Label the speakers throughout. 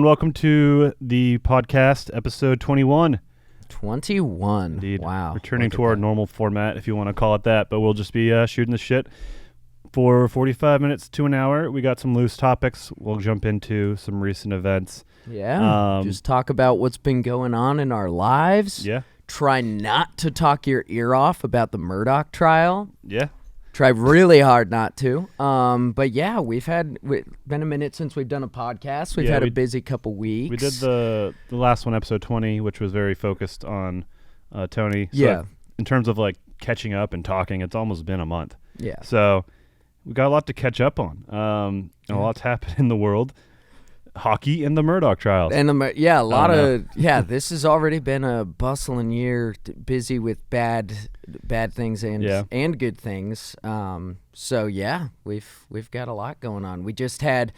Speaker 1: Welcome to the podcast, episode 21.
Speaker 2: 21.
Speaker 1: Indeed.
Speaker 2: Wow.
Speaker 1: Returning to our normal format, if you want to call it that, but we'll just be shooting the shit for 45 minutes to an hour. We got some loose topics. We'll jump into some recent events.
Speaker 2: Yeah. Just talk about what's been going on in our lives.
Speaker 1: Yeah.
Speaker 2: Try not to talk your ear off about the Murdaugh trial.
Speaker 1: Yeah.
Speaker 2: Try really hard not to. But yeah, it's been a minute since we've done a podcast. We've had a busy couple weeks.
Speaker 1: We did the last one, episode 20, which was very focused on Tony. So
Speaker 2: yeah.
Speaker 1: In terms of like catching up and talking, it's almost been a month.
Speaker 2: Yeah.
Speaker 1: So we got a lot to catch up on. And a lot's happened in the world. Hockey and the Murdaugh trials.
Speaker 2: And this has already been a bustling year, busy with bad things and good things. So yeah, we've got a lot going on. We just had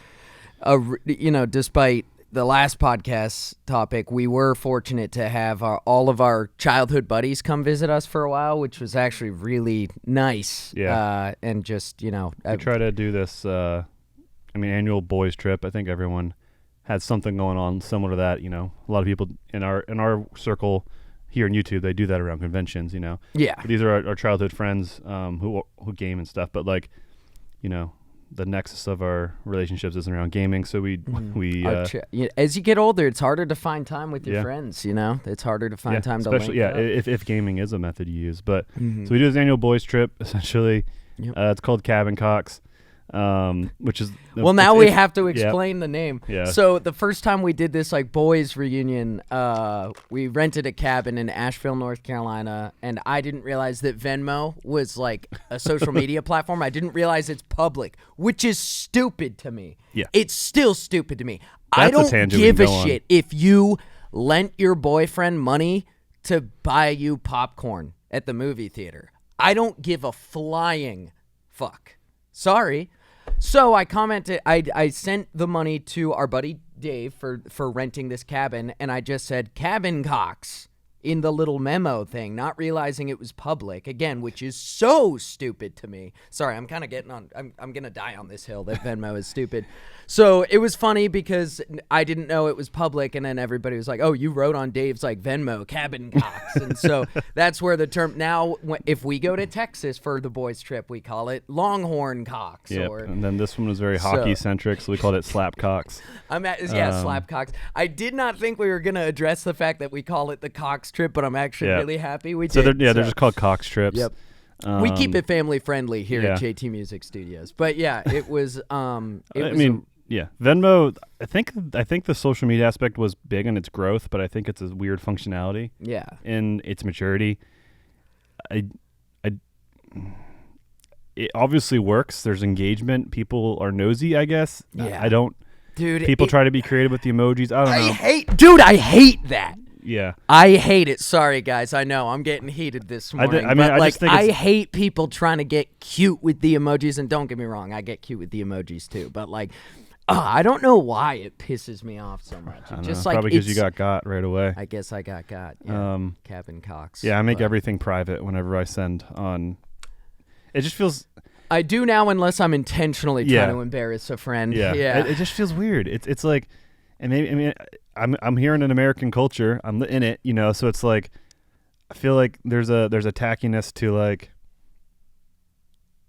Speaker 2: despite the last podcast topic, we were fortunate to have all of our childhood buddies come visit us for a while, which was actually really nice.
Speaker 1: Yeah.
Speaker 2: And just,
Speaker 1: we try to do this annual boys trip. I think everyone had something going on similar to that. A lot of people in our circle here in YouTube, they do that around conventions.
Speaker 2: Yeah.
Speaker 1: But these are our childhood friends who game and stuff. But the nexus of our relationships isn't around gaming. So
Speaker 2: as you get older, it's harder to find time with your friends. It's harder to find time to link up.
Speaker 1: If gaming is a method you use. But so we do this annual boys trip essentially. Yep. It's called Cabin Cox. Which is
Speaker 2: now we have to explain the name.
Speaker 1: Yeah.
Speaker 2: So the first time we did this boys reunion, we rented a cabin in Asheville, North Carolina, and I didn't realize that Venmo was a social media platform. I didn't realize it's public, which is stupid to me.
Speaker 1: Yeah.
Speaker 2: It's still stupid to me.
Speaker 1: That's
Speaker 2: I don't give a shit if you lent your boyfriend money to buy you popcorn at the movie theater. I don't give a flying fuck. Sorry. So I commented, I sent the money to our buddy Dave for renting this cabin, and I just said Cabin Cox in the little memo thing, not realizing it was public, again, which is so stupid to me. Sorry, I'm kind of getting on, I'm going to die on this hill that Venmo is stupid. So it was funny because I didn't know it was public, and then everybody was like, oh, you wrote on Dave's Venmo, Cabin Cox. And so that's where the term, now if we go to Texas for the boys trip, we call it Longhorn Cox.
Speaker 1: Yep. And then this one was very hockey-centric, so we called it Slap Cox.
Speaker 2: Slap Cox. I did not think we were going to address the fact that we call it the Cox trip, but I'm actually really happy we did.
Speaker 1: They're just called Cox trips.
Speaker 2: Yep. We keep it family friendly here at JT Music Studios. But yeah, it was
Speaker 1: Venmo, I think the social media aspect was big in its growth, but I think it's a weird functionality.
Speaker 2: Yeah.
Speaker 1: In its maturity. It obviously works. There's engagement. People are nosy, I guess.
Speaker 2: Yeah.
Speaker 1: People try to be creative with the emojis. I don't know.
Speaker 2: I hate that.
Speaker 1: Yeah.
Speaker 2: I hate it. Sorry, guys. I know I'm getting heated this morning. I hate people trying to get cute with the emojis. And don't get me wrong, I get cute with the emojis too. But I don't know why it pisses me off so much.
Speaker 1: Probably because you got right away.
Speaker 2: I guess I got. Yeah. Cabin Cox.
Speaker 1: Yeah, I make everything private whenever I send on. It just feels.
Speaker 2: I do now, unless I'm intentionally trying to embarrass a friend.
Speaker 1: Yeah. It just feels weird. It's like, and maybe I'm here in an American culture. I'm in it, So it's I feel like there's a tackiness to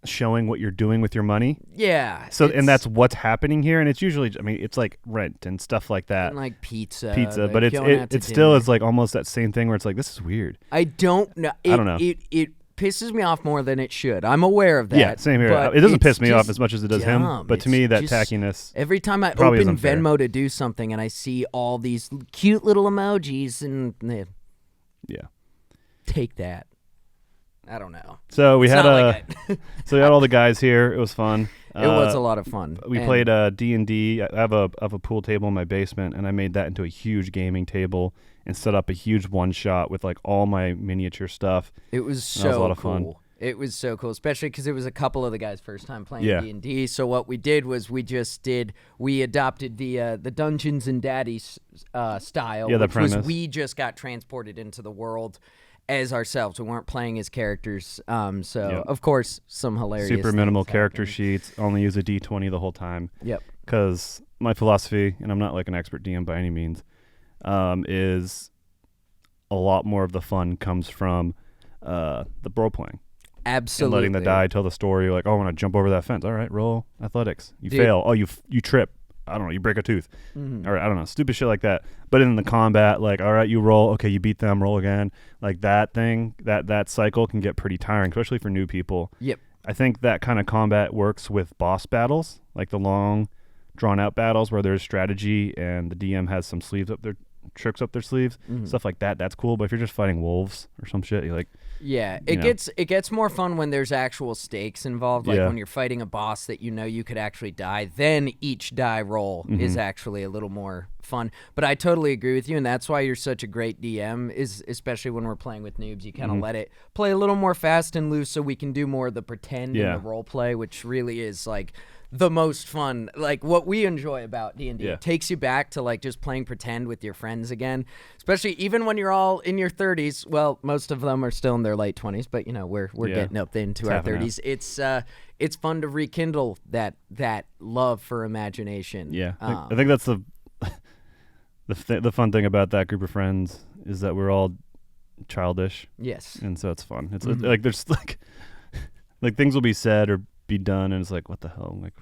Speaker 1: showing what you're doing with your money.
Speaker 2: Yeah.
Speaker 1: So and that's what's happening here, and it's usually it's rent and stuff like that.
Speaker 2: And pizza.
Speaker 1: But it still is almost that same thing where it's this is weird.
Speaker 2: I don't know. I don't know. It pisses me off more than it should. I'm aware of that.
Speaker 1: Yeah, same here. It doesn't piss me off as much as it does him, but to me that tackiness.
Speaker 2: Every time I open Venmo to do something and I see all these cute little emojis and take that. I don't know.
Speaker 1: So we had all the guys here. It was fun.
Speaker 2: It was a lot of fun.
Speaker 1: We played D&D. I have a pool table in my basement, and I made that into a huge gaming table and set up a huge one-shot with all my miniature stuff.
Speaker 2: It was so
Speaker 1: a lot of
Speaker 2: cool.
Speaker 1: Fun.
Speaker 2: It was so cool, especially because it was a couple of the guys' first time playing D&D. So what we did was we adopted the Dungeons and Daddies style,
Speaker 1: the
Speaker 2: which
Speaker 1: premise.
Speaker 2: was we just got transported into the world as ourselves. We weren't playing as characters. Of course, some hilarious
Speaker 1: super minimal character sheets. Only use a D20 the whole time.
Speaker 2: Yep.
Speaker 1: Because my philosophy, and I'm not like an expert DM by any means, is a lot more of the fun comes from the role playing.
Speaker 2: Absolutely.
Speaker 1: And letting the die tell the story. Like, oh, I want to jump over that fence. All right, roll athletics. You fail. Oh, you trip. I don't know. You break a tooth. All right, I don't know. Stupid shit like that. But in the combat, like, all right, you roll. Okay, you beat them. Roll again. Like that thing, that cycle can get pretty tiring, especially for new people.
Speaker 2: Yep.
Speaker 1: I think that kind of combat works with boss battles, like the long, drawn-out battles where there's strategy and the DM has some tricks up their sleeves, stuff like that. That's cool. But if you're just fighting wolves or some shit, you're like,
Speaker 2: yeah, it gets more fun when there's actual stakes involved, like when you're fighting a boss that you know you could actually die. Then each die roll is actually a little more fun. But I totally agree with you, and that's why you're such a great DM, is especially when we're playing with noobs. You kind of let it play a little more fast and loose so we can do more of the pretend and the role play, which really is like the most fun, like what we enjoy about D&D. It takes you back to like just playing pretend with your friends again, especially even when you're all in your 30s. Well, most of them are still in their late 20s, but you know, we're getting up into our 30s. It's fun to rekindle that love for imagination.
Speaker 1: Yeah, I think that's the fun thing about that group of friends is that we're all childish.
Speaker 2: Yes,
Speaker 1: and so it's fun. It's like there's like things will be said or be done, and it's like, what the hell? Like,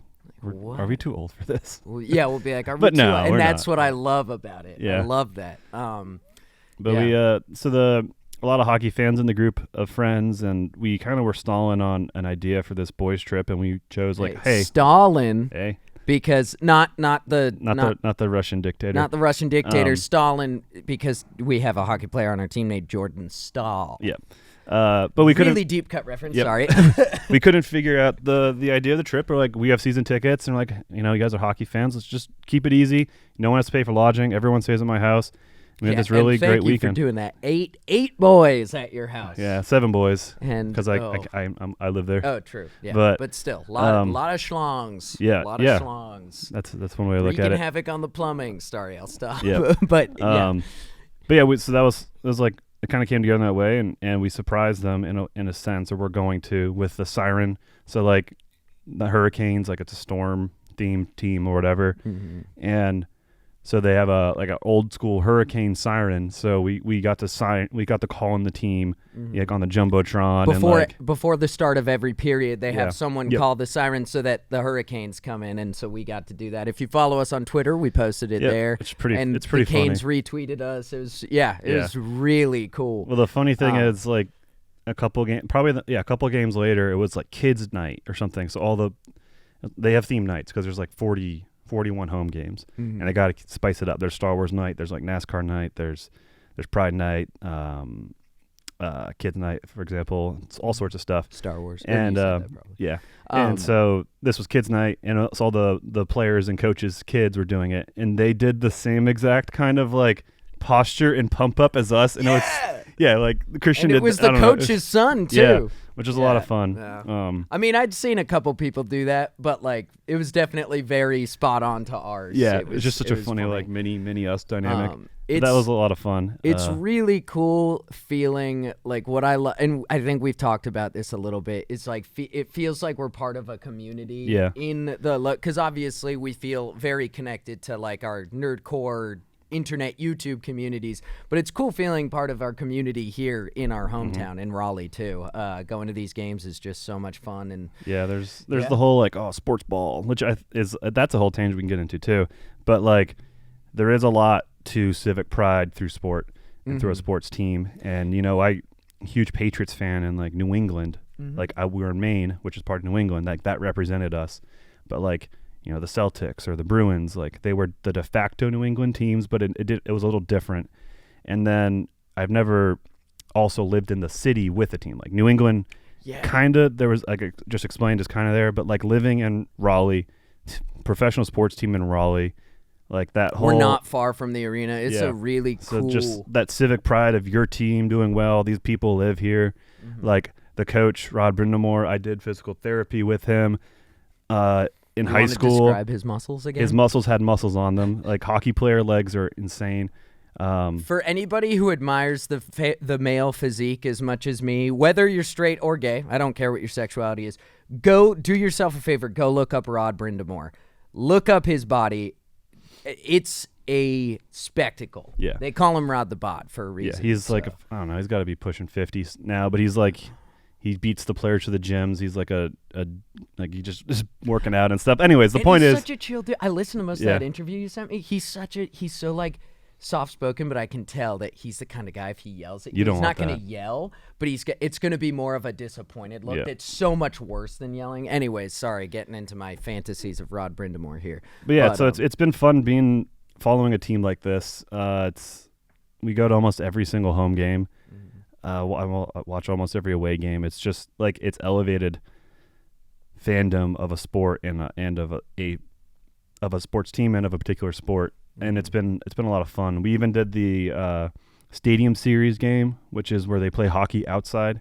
Speaker 1: are we too old for this?
Speaker 2: Well, yeah, we'll be like, are we
Speaker 1: but
Speaker 2: too
Speaker 1: no,
Speaker 2: old? And that's
Speaker 1: not.
Speaker 2: what I love about it.
Speaker 1: Yeah.
Speaker 2: I love that.
Speaker 1: But we a lot of hockey fans in the group of friends, and we kind of were stalling on an idea for this boys trip, and we chose like, hey,
Speaker 2: Stalin.
Speaker 1: Hey.
Speaker 2: Because not the
Speaker 1: Russian dictator.
Speaker 2: Not the Russian dictator, Stalin, because we have a hockey player on our team named Jordan Stahl.
Speaker 1: Yeah. But we couldn't.
Speaker 2: Really deep cut reference.
Speaker 1: Yep.
Speaker 2: Sorry.
Speaker 1: We couldn't figure out the idea of the trip. We're like, we have season tickets, and we're like, you know, you guys are hockey fans. Let's just keep it easy. No one has to pay for lodging. Everyone stays at my house. We had this really great weekend.
Speaker 2: Thank you for doing that. Eight boys at your house.
Speaker 1: Yeah, 7 boys.
Speaker 2: And
Speaker 1: because I live there.
Speaker 2: Oh, true. Yeah, but still, a lot of schlongs.
Speaker 1: Yeah,
Speaker 2: a lot of schlongs.
Speaker 1: That's one way to look at it.
Speaker 2: Wreaking havoc on the plumbing. Sorry, I'll stop.
Speaker 1: Yeah,
Speaker 2: but yeah.
Speaker 1: So that was like. It kind of came together in that way, and we surprised them in a sense, or we're going to, with the siren. So like the Hurricanes, like it's a storm themed team or whatever, and so they have an old school hurricane siren. So we got to call in the team like on the jumbotron
Speaker 2: before the start of every period. They have someone call the siren so that the Hurricanes come in, and so we got to do that. If you follow us on Twitter, we posted it there.
Speaker 1: It's pretty.
Speaker 2: And
Speaker 1: it's pretty
Speaker 2: the Canes retweeted us. It was really cool.
Speaker 1: Well, the funny thing is, like a couple games later, it was like kids' night or something. So they have theme nights because there's like 41 home games, and they got to spice it up. There's Star Wars night, there's like NASCAR night, there's Pride night, kids night, for example. It's all sorts of stuff.
Speaker 2: Star Wars,
Speaker 1: and and so this was kids night, and it's all the players and coaches' kids were doing it, and they did the same exact kind of like posture and pump up as us, and it was like Christian.
Speaker 2: And it was the coach's son too.
Speaker 1: Yeah, which was a lot of fun.
Speaker 2: Yeah. I mean, I'd seen a couple people do that, but like it was definitely very spot on to ours.
Speaker 1: Yeah, it was just such a funny like mini us dynamic. That was a lot of fun.
Speaker 2: It's really cool feeling like what I love, and I think we've talked about this a little bit. It's like it feels like we're part of a community.
Speaker 1: Yeah.
Speaker 2: In the because obviously we feel very connected to like our nerdcore internet YouTube communities, but it's cool feeling part of our community here in our hometown in Raleigh too. Going to these games is just so much fun, and
Speaker 1: there's the whole like Sportsball, which that's a whole tangent we can get into too. But like there is a lot to civic pride through sport and through a sports team, and you know I huge Patriots fan in like New England. Like we were in Maine, which is part of New England. Like that represented us, but like. You know, the Celtics or the Bruins, like they were the de facto New England teams, but it was a little different. And then I've never also lived in the city with a team. Like New England, kind of, there was, like I just explained, is kind of there, but like living in Raleigh, professional sports team in Raleigh, like that whole...
Speaker 2: We're not far from the arena. It's a really cool...
Speaker 1: So just that civic pride of your team doing well, these people live here. Like the coach, Rod Brindamore, I did physical therapy with him. In high school,
Speaker 2: describe his muscles again.
Speaker 1: His muscles had muscles on them. Like hockey player legs are insane.
Speaker 2: For anybody who admires the male physique as much as me, whether you're straight or gay, I don't care what your sexuality is. Go do yourself a favor. Go look up Rod Brindamore. Look up his body. it's a spectacle.
Speaker 1: Yeah.
Speaker 2: They call him Rod the Bot for a reason.
Speaker 1: Yeah, he's like, I don't know, he's got to be pushing 50 now, but he's like, he beats the players to the gyms. He's like like he just working out and stuff. Anyways, the point is,
Speaker 2: such a chill dude. I listened to most of that interview you sent me. He's so like soft spoken, but I can tell that he's the kind of guy if he yells at you, he's not going to yell, but it's going to be more of a disappointed look. That's so much worse than yelling. Anyways, sorry, getting into my fantasies of Rod Brindamore here.
Speaker 1: But so it's been fun following a team like this. We go to almost every single home game. I watch almost every away game. It's just like it's elevated fandom of a sport and of a sports team and of a particular sport, and it's been a lot of fun. We even did the Stadium Series game, which is where they play hockey outside,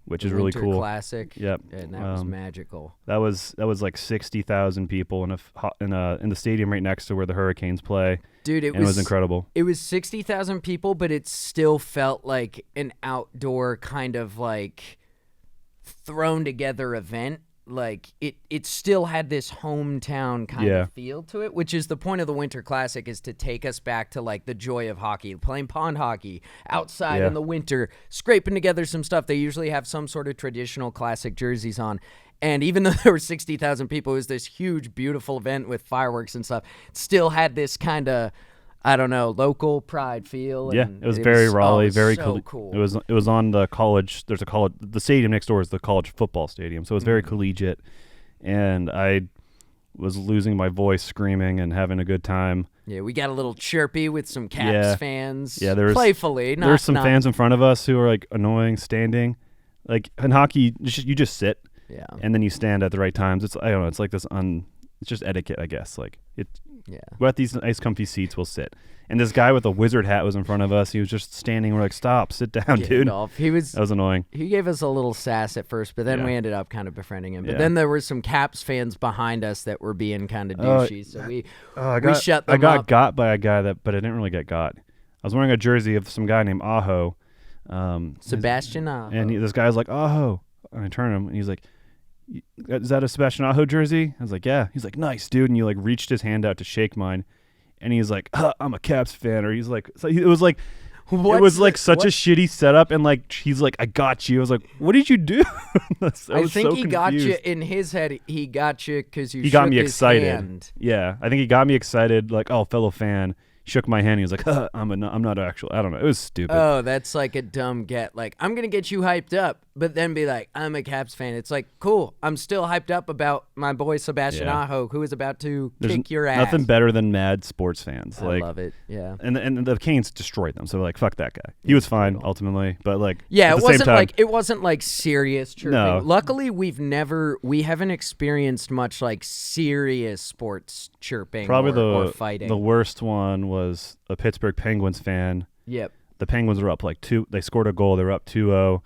Speaker 1: which is really cool.
Speaker 2: Classic.
Speaker 1: Yep,
Speaker 2: and that was magical.
Speaker 1: That was like 60,000 people in the stadium right next to where the Hurricanes play.
Speaker 2: Dude, it
Speaker 1: was incredible.
Speaker 2: It was 60,000 people, but it still felt like an outdoor kind of like thrown together event. Like it still had this hometown kind of feel to it, which is the point of the Winter Classic, is to take us back to like the joy of hockey, playing pond hockey outside in the winter, scraping together some stuff. They usually have some sort of traditional classic jerseys on. And even though there were 60,000 people, it was this huge, beautiful event with fireworks and stuff. It still had this kind of, I don't know, local pride feel.
Speaker 1: Yeah,
Speaker 2: and
Speaker 1: it was very Raleigh, very
Speaker 2: so cool.
Speaker 1: It was on the college. There's a college. The stadium next door is the college football stadium, so it was very collegiate. And I was losing my voice screaming and having a good time.
Speaker 2: Yeah, we got a little chirpy with some Caps fans.
Speaker 1: Yeah, there was
Speaker 2: playfully.
Speaker 1: There were some fans in front of us who were like annoying standing. Like in hockey, you just sit.
Speaker 2: Yeah.
Speaker 1: And then you stand at the right times. I don't know. It's like this it's just etiquette, I guess. Like we're at these nice comfy seats, we'll sit. And this guy with a wizard hat was in front of us. He was just standing. We're like, stop, sit down, dude.
Speaker 2: That
Speaker 1: was annoying.
Speaker 2: He gave us a little sass at first, but then we ended up kind of befriending him. But then there were some Caps fans behind us that were being kind of douchey. So we shut them up.
Speaker 1: I got got by a guy but I didn't really get got. I was wearing a jersey of some guy named Aho.
Speaker 2: Sebastian Aho.
Speaker 1: And this guy's like, Aho. And I turn him and he's like, is that a Sebastian Aho jersey? I was like, yeah. He's like, nice, dude. And you like reached his hand out to shake mine. And he's like, I'm a Caps fan. Or he's like, so it was like, such a shitty setup. And like, he's like, I got you. I was like, what did you do?
Speaker 2: I think he got you in his head. He got you because
Speaker 1: he got me excited.
Speaker 2: Hand.
Speaker 1: Yeah. I think he got me excited. Like, oh, fellow fan. Shook my hand. He was like, I'm not actual. I don't know. It was stupid.
Speaker 2: Oh, that's like a dumb get. Like, I'm going to get you hyped up, but then be like, I'm a Caps fan. It's like, cool. I'm still hyped up about my boy Sebastian Aho, who is about to kick your ass.
Speaker 1: Nothing better than mad sports fans.
Speaker 2: I love it. Yeah.
Speaker 1: And the Canes destroyed them. So like, fuck that guy. He was fine ultimately, but like,
Speaker 2: yeah,
Speaker 1: it
Speaker 2: wasn't like serious chirping.
Speaker 1: No.
Speaker 2: Luckily, we haven't experienced much like serious sports chirping or fighting.
Speaker 1: The worst one was a Pittsburgh Penguins fan.
Speaker 2: Yep.
Speaker 1: The Penguins were up like 2. They scored a goal. They were up 2-0.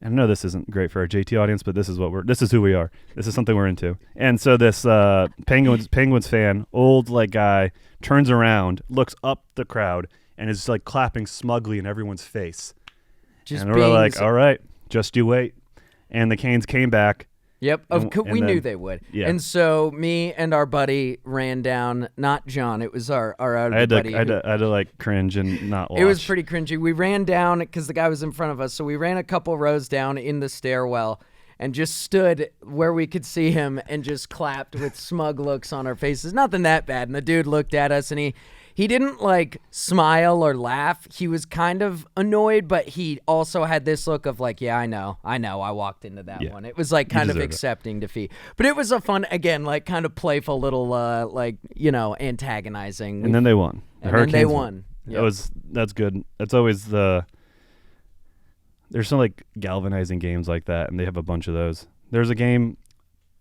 Speaker 1: And I know this isn't great for our JT audience, but this is who we are. This is something we're into. And so this Penguins fan, old like guy, turns around, looks up the crowd, and is like clapping smugly in everyone's face. And we're like, all right, just you wait. And the Canes came back.
Speaker 2: Yep, we knew they would.
Speaker 1: Yeah.
Speaker 2: And so me and our buddy ran down, not John, it was our other buddy.
Speaker 1: I had to like cringe and not watch.
Speaker 2: It was pretty cringy. We ran down because the guy was in front of us, so we ran a couple rows down in the stairwell and just stood where we could see him and just clapped with smug looks on our faces. Nothing that bad. And the dude looked at us and he didn't like smile or laugh. He was kind of annoyed, but he also had this look of like, yeah, I know, I walked into that one. It was like kind of accepting defeat. But it was a fun, again, like kind of playful little, like, antagonizing.
Speaker 1: And then they won.
Speaker 2: They won.
Speaker 1: Yep. That's good. That's always there's some like galvanizing games like that, and they have a bunch of those. There's a game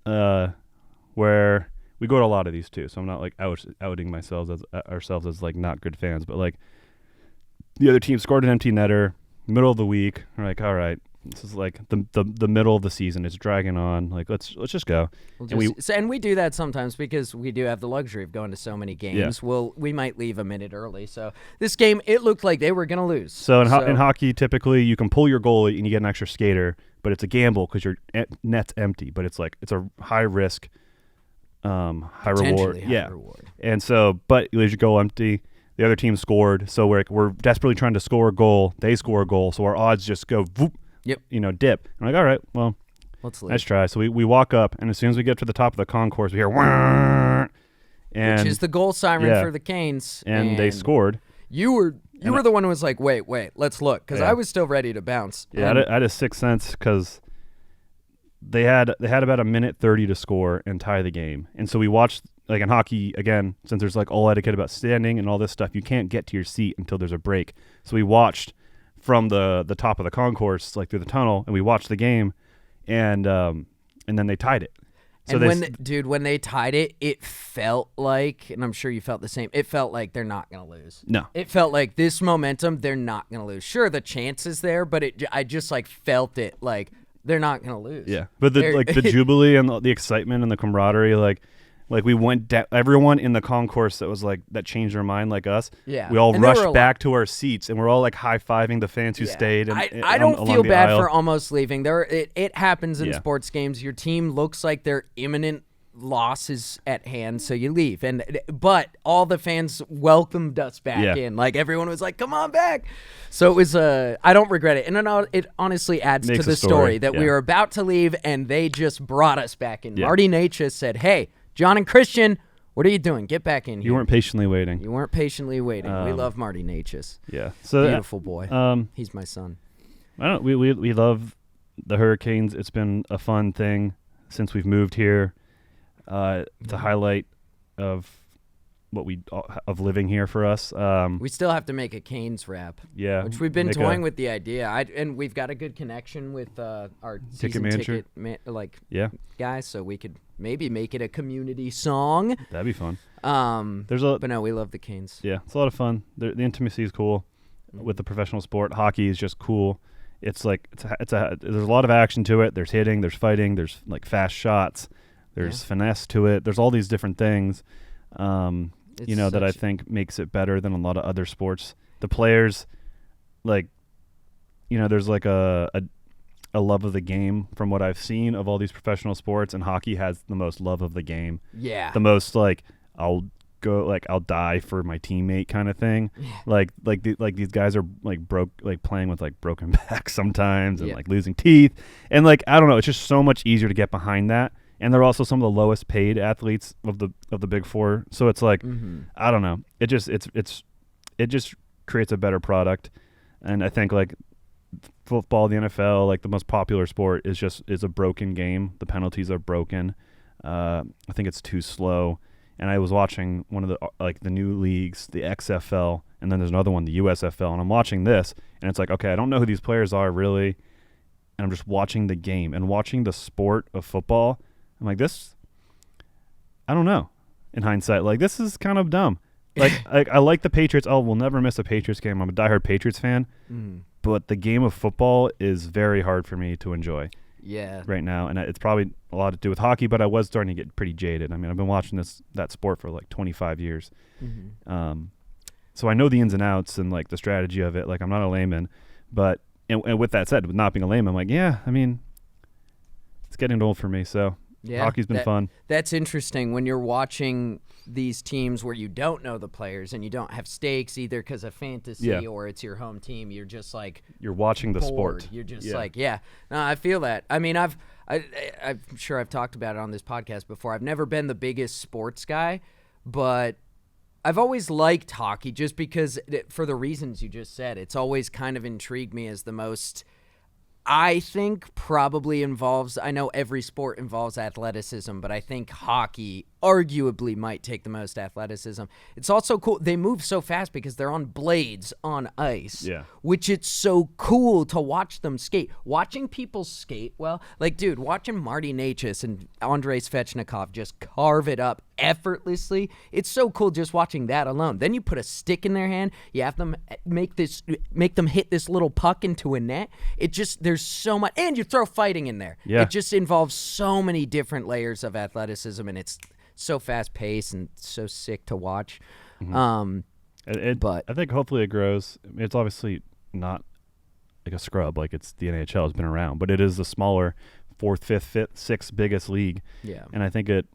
Speaker 1: where we go to a lot of these too, so I'm not like outing ourselves as like not good fans, but like the other team scored an empty netter middle of the week. We're like, all right, this is like the middle of the season. It's dragging on. Like let's just go.
Speaker 2: And we do that sometimes because we do have the luxury of going to so many games. Yeah. We might leave a minute early. So this game, it looked like they were gonna lose.
Speaker 1: So in hockey, typically you can pull your goalie and you get an extra skater, but it's a gamble because your net's empty. But it's a high risk high
Speaker 2: Potentially
Speaker 1: reward.
Speaker 2: high reward.
Speaker 1: And so, but you leave your goal empty. The other team scored, so we're desperately trying to score a goal. They score a goal, so our odds just go, whoop,
Speaker 2: Yep.
Speaker 1: Dip. I'm like, all right, well,
Speaker 2: Let's leave.
Speaker 1: nice try. So we walk up, and as soon as we get to the top of the concourse, we hear, "Wah!" And
Speaker 2: which is the goal siren for the Canes.
Speaker 1: And they scored.
Speaker 2: You were the one who was like, wait, let's look, because I was still ready to bounce.
Speaker 1: Yeah, I had a sixth sense because they had about a minute 30 to score and tie the game, and so we watched. Like in hockey, again, since there's like all etiquette about standing and all this stuff, you can't get to your seat until there's a break. So we watched from the top of the concourse, like through the tunnel, and we watched the game, and then they tied it. So
Speaker 2: and when they tied it, it felt like, and I'm sure you felt the same, it felt like they're not going to lose.
Speaker 1: No.
Speaker 2: It felt like this momentum, they're not going to lose. Sure, the chance is there, but I just like felt it like they're not going to lose.
Speaker 1: Yeah, but the jubilee and the excitement and the camaraderie, like we went down, everyone in the concourse that was like that changed their mind like us.
Speaker 2: Yeah,
Speaker 1: we all rushed back to our seats and we're all like high-fiving the fans who stayed. And
Speaker 2: I don't feel bad for almost leaving. It happens in sports games. Your team looks like their imminent loss is at hand, so you leave. But all the fans welcomed us back in. Like everyone was like, "Come on back." So it was I don't regret it, and it honestly adds to the story that we were about to leave and they just brought us back in. Yeah. Marty Natchez said, "Hey, John and Christian, what are you doing? Get back in here."
Speaker 1: You weren't patiently waiting.
Speaker 2: We love Marty Natchez.
Speaker 1: Yeah. So
Speaker 2: beautiful boy. He's my son.
Speaker 1: We love the Hurricanes. It's been a fun thing since we've moved here. It's a highlight of of living here for us.
Speaker 2: We still have to make a Canes wrap.
Speaker 1: Yeah.
Speaker 2: Which we've been toying with the idea. And we've got a good connection with our season ticket guys, so we could maybe make it a community song.
Speaker 1: That'd be fun.
Speaker 2: But no, we love the Canes.
Speaker 1: Yeah, it's a lot of fun. The intimacy is cool with the professional sport. Hockey is just cool. It's like there's a lot of action to it. There's hitting, there's fighting, there's like fast shots, there's finesse to it. There's all these different things. That I think makes it better than a lot of other sports. The players, there's like a love of the game from what I've seen of all these professional sports, and hockey has the most love of the game.
Speaker 2: Yeah.
Speaker 1: The most I'll die for my teammate kind of thing. Yeah. These guys are playing with broken backs sometimes and losing teeth. And I don't know, it's just so much easier to get behind that. And they're also some of the lowest paid athletes of the big four. So it's I don't know. It just creates a better product. And I think football, the NFL, the most popular sport is a broken game. The penalties are broken. I think it's too slow. And I was watching one of the new leagues, the XFL, and then there's another one, the USFL, and I'm watching this, and it's okay, I don't know who these players are really, and I'm just watching the game and watching the sport of football. I'm like, this, I don't know. In hindsight, this is kind of dumb. I like the Patriots. We'll never miss a Patriots game. I'm a diehard Patriots fan, but the game of football is very hard for me to enjoy.
Speaker 2: Yeah.
Speaker 1: Right now, and it's probably a lot to do with hockey, but I was starting to get pretty jaded. I mean, I've been watching that sport for 25 years, so I know the ins and outs and the strategy of it. I'm not a layman, but and with that said, with not being a layman, I'm it's getting old for me. So hockey's been fun.
Speaker 2: That's interesting when you're watching these teams where you don't know the players and you don't have stakes either because of fantasy or it's your home team. You're just
Speaker 1: you're watching the
Speaker 2: bored.
Speaker 1: sport.
Speaker 2: You're just no, I feel that. I mean, I'm sure I've talked about it on this podcast before. I've never been the biggest sports guy, but I've always liked hockey just because for the reasons you just said. It's always kind of intrigued me as the most, I think probably involves, I know every sport involves athleticism, but I think hockey arguably might take the most athleticism. It's also cool. They move so fast because they're on blades on ice, which it's so cool to watch them skate. Watching people skate, watching Marty Natchez and Andrei Svechnikov just carve it up effortlessly. It's so cool just watching that alone. Then you put a stick in their hand. You have them make them hit this little puck into a net. There's so much, and you throw fighting in there. Yeah. It just involves so many different layers of athleticism, and it's so fast paced and so sick to watch.
Speaker 1: But I think hopefully it grows. It's obviously not like a scrub, it's the NHL has been around, but it is the smaller 4th, 5th, 6th biggest league.
Speaker 2: Yeah.
Speaker 1: And I think it,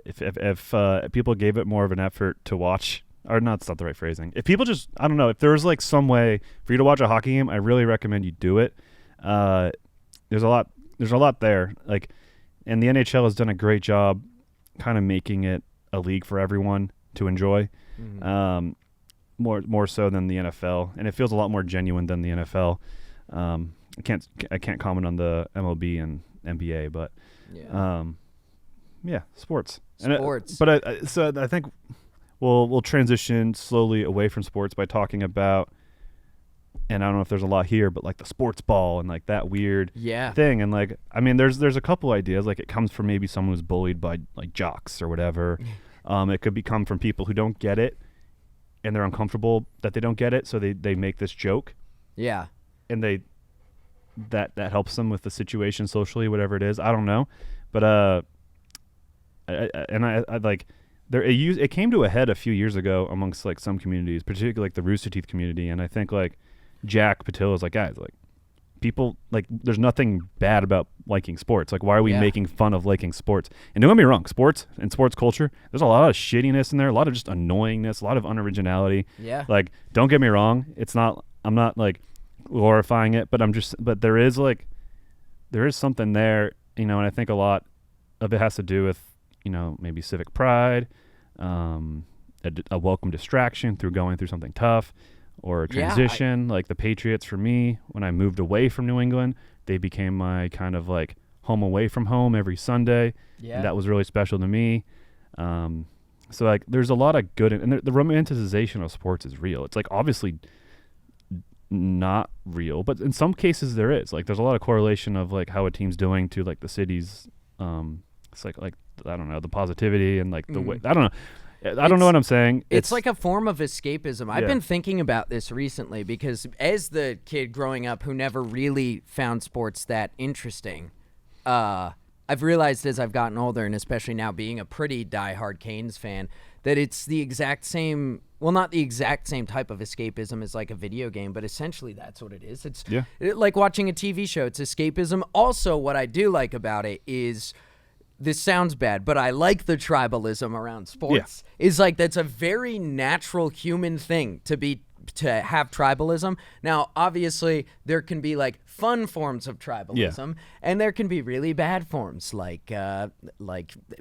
Speaker 1: if people gave it more of an effort to watch, or not, it's not the right phrasing. If people just, I don't know, if there was like some way for you to watch a hockey game, I really recommend you do it. There's a lot there. Like, and the NHL has done a great job kind of making it a league for everyone to enjoy. Mm-hmm. More so than the NFL, and it feels a lot more genuine than the NFL. I can't comment on the MLB and NBA, but sports.
Speaker 2: Sports.
Speaker 1: So I think we'll transition slowly away from sports by talking about, and I don't know if there's a lot here, but like the sports ball and like that weird thing. And like, I mean, there's a couple ideas. Like, it comes from maybe someone who's bullied by like jocks or whatever. It could come from people who don't get it, and they're uncomfortable that they don't get it, so they make this joke.
Speaker 2: Yeah.
Speaker 1: And that helps them with the situation socially, whatever it is. I don't know, but it came to a head a few years ago amongst like some communities, particularly like the Rooster Teeth community, and I think like Jack Patil is like, guys, like, people, like, there's nothing bad about liking sports. Like, why are we making fun of liking sports? And don't get me wrong, sports and sports culture, there's a lot of shittiness in there, a lot of just annoyingness, a lot of unoriginality.
Speaker 2: Yeah.
Speaker 1: Like, don't get me wrong, I'm not like glorifying it, but but there is something there, and I think a lot of it has to do with, maybe civic pride, a welcome distraction through going through something tough, or a transition. Like the Patriots, for me, when I moved away from New England, they became my kind of like home away from home every Sunday. Yeah. And that was really special to me. So like there's a lot of good, and the romanticization of sports is real. It's like obviously not real, but in some cases there is. Like there's a lot of correlation of like how a team's doing to like the city's, it's like I don't know, the positivity and like the way, I don't know. I don't know what I'm saying.
Speaker 2: It's like a form of escapism. I've been thinking about this recently because as the kid growing up who never really found sports that interesting, I've realized as I've gotten older, and especially now being a pretty diehard Canes fan, that it's the exact same, well, not the exact same type of escapism as like a video game, but essentially that's what it is. It's like watching a TV show. It's escapism. Also, what I do like about it is, this sounds bad, but I like the tribalism around sports. Is like that's a very natural human thing to have tribalism. Now, obviously, there can be like fun forms of tribalism, and there can be really bad forms like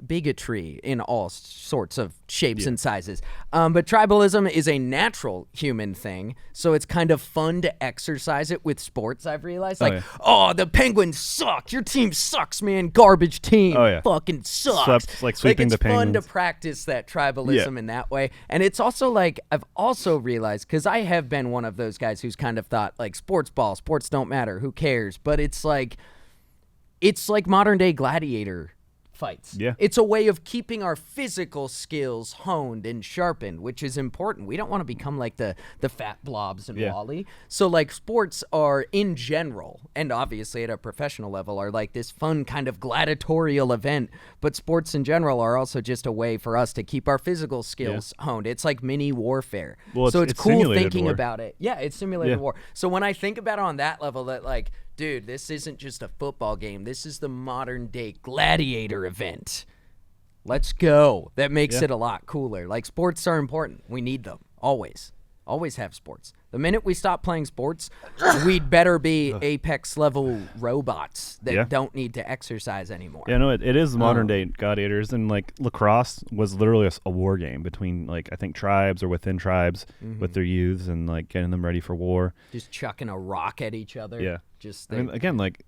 Speaker 2: bigotry in all sorts of shapes and sizes. But tribalism is a natural human thing, so it's kind of fun to exercise it with sports. I've realized, oh, the Penguins suck. Your team sucks, man. Garbage team. Fucking sucks.
Speaker 1: It's like sweeping the
Speaker 2: It's
Speaker 1: Penguins.
Speaker 2: fun to practice that tribalism in that way, and it's also like I've also realized, because I have been one of those guys who's kind of thought like sports don't matter, who cares? But it's like modern day gladiator fights. It's a way of keeping our physical skills honed and sharpened, which is important. We don't want to become like the fat blobs in Wall-E. So like sports are in general, and obviously at a professional level, are like this fun kind of gladiatorial event, but sports in general are also just a way for us to keep our physical skills honed. It's like mini warfare.
Speaker 1: Well,
Speaker 2: so it's cool thinking
Speaker 1: war.
Speaker 2: about it. Yeah, it's simulated war. So when I think about it on that level, that like, dude, this isn't just a football game. This is the modern day gladiator event. Let's go. That makes it a lot cooler. Like, sports are important. We need them. Always. Always have sports. The minute we stop playing sports, we'd better be Apex level robots that don't need to exercise anymore.
Speaker 1: Yeah, no, it is modern day gladiators, and like lacrosse was literally a war game between like I think tribes or within tribes with their youths and like getting them ready for war.
Speaker 2: Just chucking a rock at each other.
Speaker 1: Yeah.
Speaker 2: Just
Speaker 1: I mean, again, like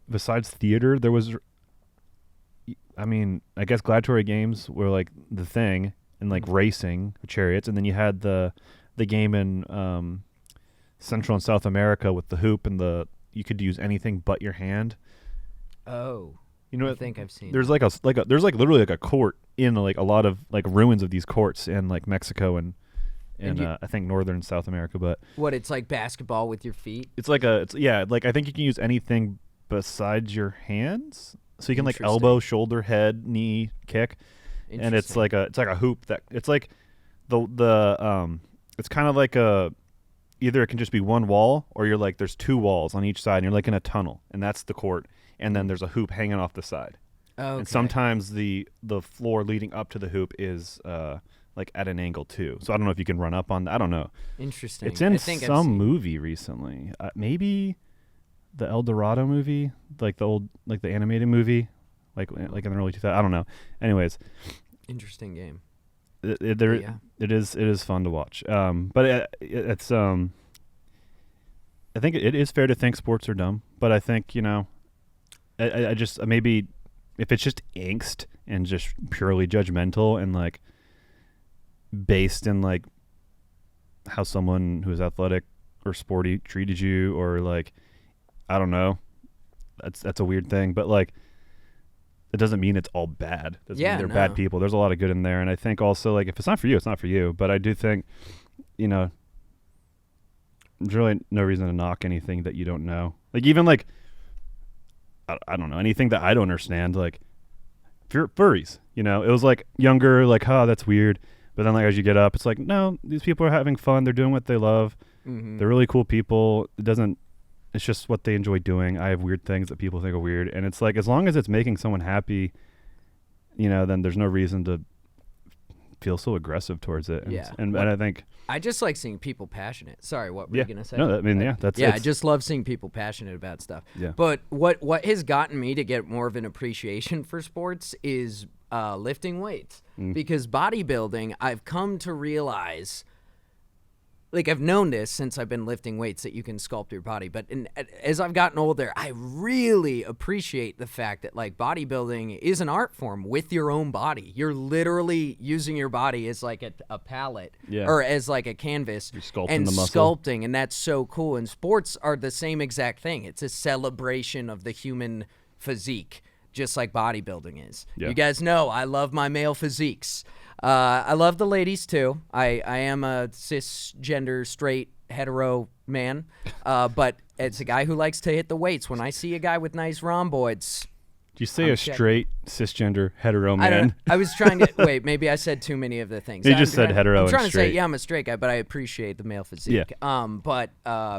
Speaker 1: besides theater, there was, I mean, I guess gladiatory games were like the thing, and like racing chariots, and then you had the game in Central and South America with the hoop and you could use anything but your hand.
Speaker 2: Oh,
Speaker 1: you know,
Speaker 2: I think I've seen.
Speaker 1: There's there's literally like a court in like a lot of like ruins of these courts in like Mexico and I think Northern South America. But
Speaker 2: what, it's like basketball with your feet?
Speaker 1: It's like I think you can use anything besides your hands, so you can like elbow, shoulder, head, knee, kick, and it's like a hoop that it's like it's kind of like either it can just be one wall, or you're like there's two walls on each side and you're like in a tunnel, and that's the court, and then there's a hoop hanging off the side.
Speaker 2: Okay.
Speaker 1: And sometimes the floor leading up to the hoop is like at an angle too. So I don't know if you can run up on that. I don't know.
Speaker 2: Interesting.
Speaker 1: It's in some movie recently. Maybe the El Dorado movie, like the animated movie, like in the early 2000s. I don't know. Anyways,
Speaker 2: interesting game.
Speaker 1: It is fun to watch. But it's I think it is fair to think sports are dumb. But I think I just maybe if it's just angst and just purely judgmental and like based in like how someone who is athletic or sporty treated you, or like I don't know, that's a weird thing, but like it doesn't mean it's all bad. Doesn't mean they're bad people. There's a lot of good in there, and I think also like if it's not for you, it's not for you. But I do think there's really no reason to knock anything that you don't know. Like even like I don't know, anything that I don't understand. Like furries, it was like younger, like that's weird. But then like as you get up, it's like no, these people are having fun. They're doing what they love. Mm-hmm. They're really cool people. It's just what they enjoy doing. I have weird things that people think are weird, and it's like as long as it's making someone happy, then there's no reason to feel so aggressive towards it. And I think
Speaker 2: I just like seeing people passionate. Sorry, what were you gonna say?
Speaker 1: No, I mean that's
Speaker 2: I just love seeing people passionate about stuff.
Speaker 1: Yeah.
Speaker 2: But what has gotten me to get more of an appreciation for sports is lifting weights, because bodybuilding, I've come to realize. Like I've known this since I've been lifting weights that you can sculpt your body, but as I've gotten older, I really appreciate the fact that like bodybuilding is an art form with your own body. You're literally using your body as like a palette or as like a canvas.
Speaker 1: You're sculpting
Speaker 2: and
Speaker 1: the muscle.
Speaker 2: sculpting, and that's so cool. And sports are the same exact thing. It's a celebration of the human physique, just like bodybuilding is. Yeah. You guys know I love my male physiques. I love the ladies too. I am a cisgender, straight, hetero man, but it's a guy who likes to hit the weights. When I see a guy with nice rhomboids,
Speaker 1: do you say straight, cisgender, hetero man?
Speaker 2: I was trying to wait. Maybe I said too many of the things.
Speaker 1: You just said hetero and straight.
Speaker 2: I'm trying to say I'm a straight guy, but I appreciate the male physique. Yeah. But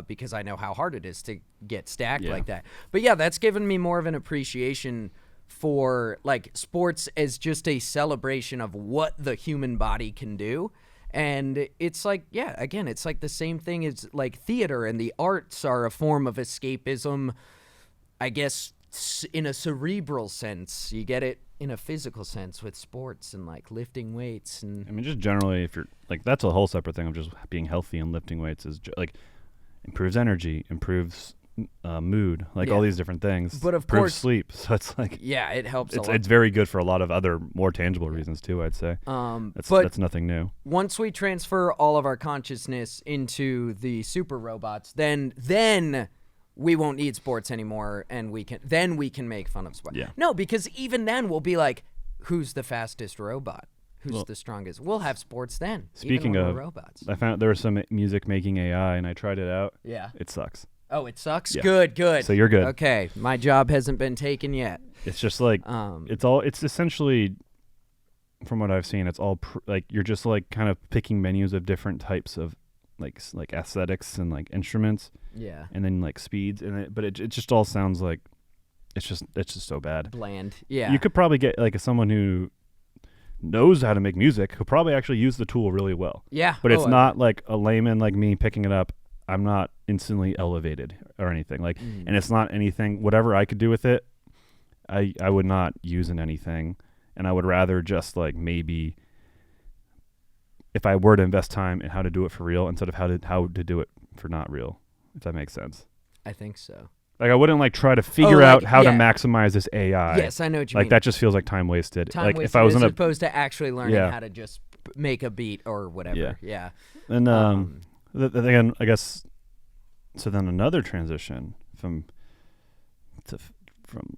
Speaker 2: because I know how hard it is to get stacked like that. But yeah, that's given me more of an appreciation for like sports as just a celebration of what the human body can do. And it's like, again, it's like the same thing as like theater, and the arts are a form of escapism, I guess, in a cerebral sense. You get it in a physical sense with sports and like lifting weights. And
Speaker 1: I mean, just generally, if you're like, that's a whole separate thing of just being healthy, and lifting weights is like improves energy, improves mood, like all these different things.
Speaker 2: But of course,
Speaker 1: sleep. So it's like
Speaker 2: it helps a lot.
Speaker 1: It's very good for a lot of other more tangible reasons too, I'd say. That's nothing new.
Speaker 2: Once we transfer all of our consciousness into the super robots, then we won't need sports anymore, and we can make fun of sports.
Speaker 1: Yeah.
Speaker 2: No, because even then we'll be like, who's the fastest robot? Who's the strongest? We'll have sports then.
Speaker 1: Speaking of
Speaker 2: robots,
Speaker 1: I found there was some music making AI, and I tried it out.
Speaker 2: Yeah.
Speaker 1: It sucks.
Speaker 2: Oh, it sucks?
Speaker 1: Yeah.
Speaker 2: Good.
Speaker 1: So you're good.
Speaker 2: Okay, my job hasn't been taken yet.
Speaker 1: It's just like it's essentially, from what I've seen, it's all like you're just like kind of picking menus of different types of like aesthetics and like instruments.
Speaker 2: Yeah.
Speaker 1: And then like speeds, but it just all sounds like it's just so bad.
Speaker 2: Bland. Yeah.
Speaker 1: You could probably get like someone who knows how to make music who probably actually use the tool really well.
Speaker 2: Yeah.
Speaker 1: But it's not like a layman like me picking it up. I'm not instantly elevated or anything like, and it's not anything, whatever I could do with it, I would not use in anything. And I would rather just like, maybe if I were to invest time in how to do it for real instead of how to do it for not real, if that makes sense.
Speaker 2: I think so.
Speaker 1: Like I wouldn't like try to figure out how to maximize this AI.
Speaker 2: Yes, I know what you mean.
Speaker 1: Like that just feels like time wasted.
Speaker 2: Time
Speaker 1: like
Speaker 2: wasted
Speaker 1: if I was
Speaker 2: as opposed to actually learning how to just make a beat or whatever. Yeah.
Speaker 1: And again, I guess. So then another transition from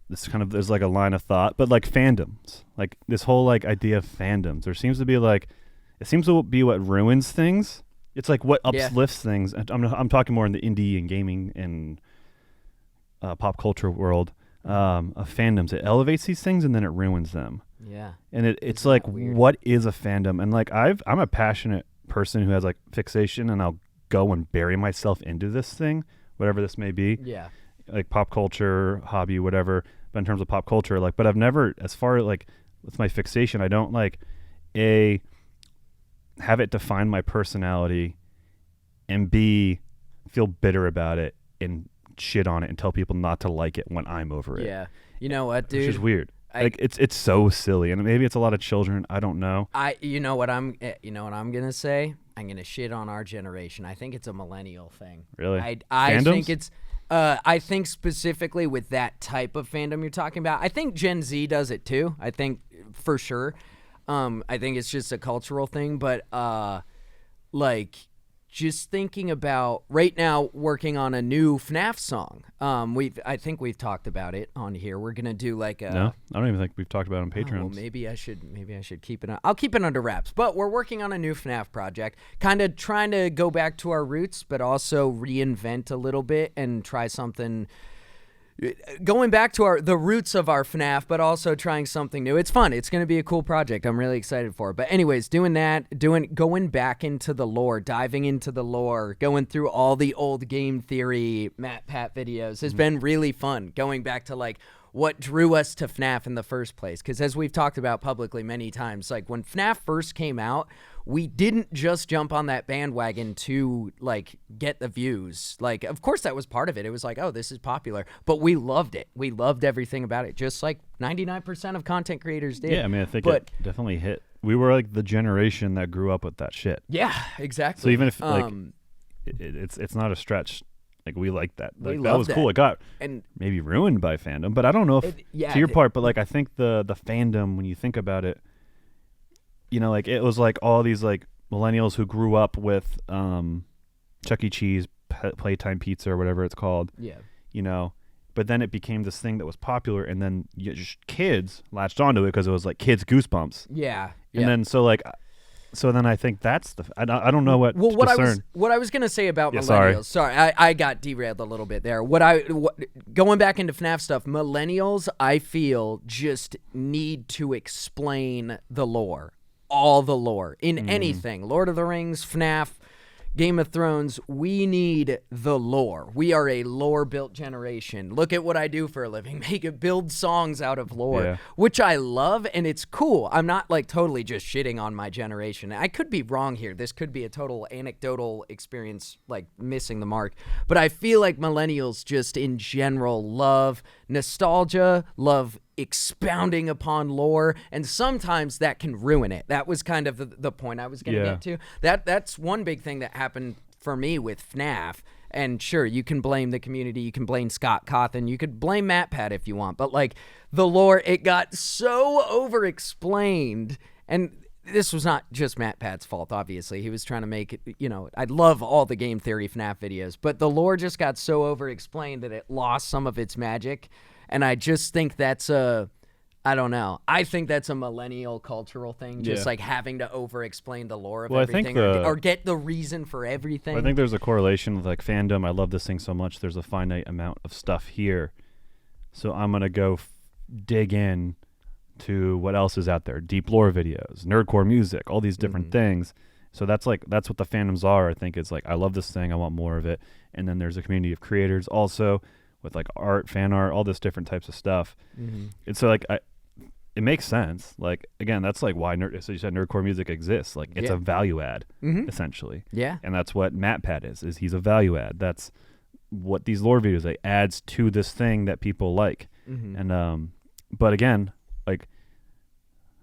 Speaker 1: this kind of, there's like a line of thought, but like fandoms, like this whole like idea of fandoms. There seems to be like, it seems to be what ruins things. It's like what uplifts things. I'm talking more in the indie and gaming and pop culture world of fandoms. It elevates these things and then it ruins them.
Speaker 2: Yeah.
Speaker 1: And it's like, what is a fandom? And like I'm a passionate person who has like fixation, and I'll go and bury myself into this thing, whatever this may be.
Speaker 2: Yeah.
Speaker 1: Like pop culture, hobby, whatever. but in terms of pop culture, like, but I've never, as far like with my fixation, I don't like have it define my personality, and B, feel bitter about it and shit on it and tell people not to like it when I'm over it.
Speaker 2: Yeah. You know what, dude?
Speaker 1: Which is weird. Like it's so silly, and maybe it's a lot of children. I don't know.
Speaker 2: You know what I'm gonna say? I'm gonna shit on our generation. I think it's a millennial thing.
Speaker 1: Really?
Speaker 2: I think it's. I think specifically with that type of fandom you're talking about. I think Gen Z does it too. I think for sure. I think it's just a cultural thing, but like. Just thinking about right now working on a new FNAF song. I think we've talked about it on here. We're gonna do like a
Speaker 1: No, I don't even think we've talked about it on Patreon.
Speaker 2: Well, maybe I should keep it. I'll keep it under wraps. But we're working on a new FNAF project, kind of trying to go back to our roots, but also reinvent a little bit and try something. Going back to the roots of our FNAF, but also trying something new. It's fun. It's going to be a cool project. I'm really excited for it. But anyways, going back into the lore, diving into the lore, going through all the old game theory MatPat videos has been really fun. Going back to like what drew us to FNAF in the first place. Because as we've talked about publicly many times, like when FNAF first came out, we didn't just jump on that bandwagon to like get the views. Like, of course that was part of it. It was like, oh, this is popular, but we loved it. We loved everything about it, just like 99% of content creators did.
Speaker 1: Yeah, I mean, I think it definitely hit. We were like the generation that grew up with that shit.
Speaker 2: Yeah, exactly.
Speaker 1: So even if like it's not a stretch, like we liked that. Like, that was
Speaker 2: that.
Speaker 1: cool. It got
Speaker 2: and
Speaker 1: maybe ruined by fandom, but I don't know if to your part. But like, I think the fandom, when you think about it, you know, like it was like all these like millennials who grew up with Chuck E. Cheese, Playtime Pizza, or whatever it's called.
Speaker 2: Yeah.
Speaker 1: You know, but then it became this thing that was popular, and then kids latched onto it because it was like kids Goosebumps.
Speaker 2: Yeah.
Speaker 1: And then so then I think that's I don't know what to discern.
Speaker 2: What I was gonna say about
Speaker 1: Sorry,
Speaker 2: millennials. Sorry, I got derailed a little bit there. Going back into FNAF stuff, millennials I feel just need to explain the lore. All the lore in anything. Lord of the Rings, FNAF, Game of Thrones, we need the lore. We are a lore-built generation. Look at what I do for a living. Build songs out of lore, which I love, and it's cool. I'm not like totally just shitting on my generation. I could be wrong here. This could be a total anecdotal experience, like missing the mark. But I feel like millennials just in general love nostalgia, love expounding upon lore, and sometimes that can ruin it. That was kind of the point I was going to get to. That's one big thing that happened for me with FNAF. And sure, you can blame the community, you can blame Scott Cawthon, you could blame MatPat if you want, but like the lore, it got so over-explained, and this was not just MatPat's fault, obviously. He was trying to make it, you know, I love all the game theory FNAF videos, but the lore just got so over-explained that it lost some of its magic. And I just think that's I don't know. I think that's a millennial cultural thing, just like having to over-explain the lore of everything or get the reason for everything.
Speaker 1: I think there's a correlation with like fandom. I love this thing so much. There's a finite amount of stuff here. So I'm going to go dig in to what else is out there. Deep lore videos, nerdcore music, all these different things. So that's what the fandoms are. I think it's like, I love this thing. I want more of it. And then there's a community of creators also, with like art, fan art, all this different types of stuff. And so like it makes sense. Like again, that's like why so you said nerdcore music exists. Like it's a value add essentially. Yeah. And that's what MatPat is he's a value add. That's what these lore videos adds to this thing that people like. And but again, like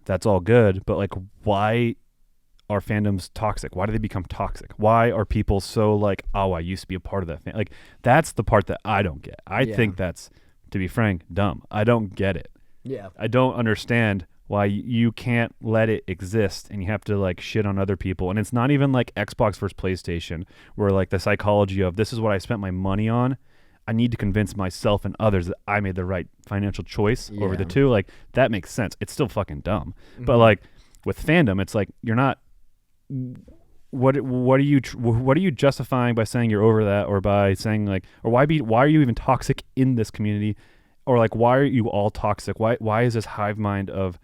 Speaker 1: that's all good, but like why are fandoms toxic? Why do they become toxic? Why are people so like, oh, I used to be a part of that fan? Like, that's the part that I don't get. I think that's, to be frank, dumb. I don't get it. Yeah. I don't understand why you can't let it exist and you have to like shit on other people. And it's not even like Xbox versus PlayStation, where like the psychology of this is what I spent my money on. I need to convince myself and others that I made the right financial choice over the two. Like, that makes sense. It's still fucking dumb. But like with fandom, it's like you're not. What are you justifying by saying you're over that, or by saying like, or why are you even toxic in this community, or like why are you all toxic? Why is this hive mind of,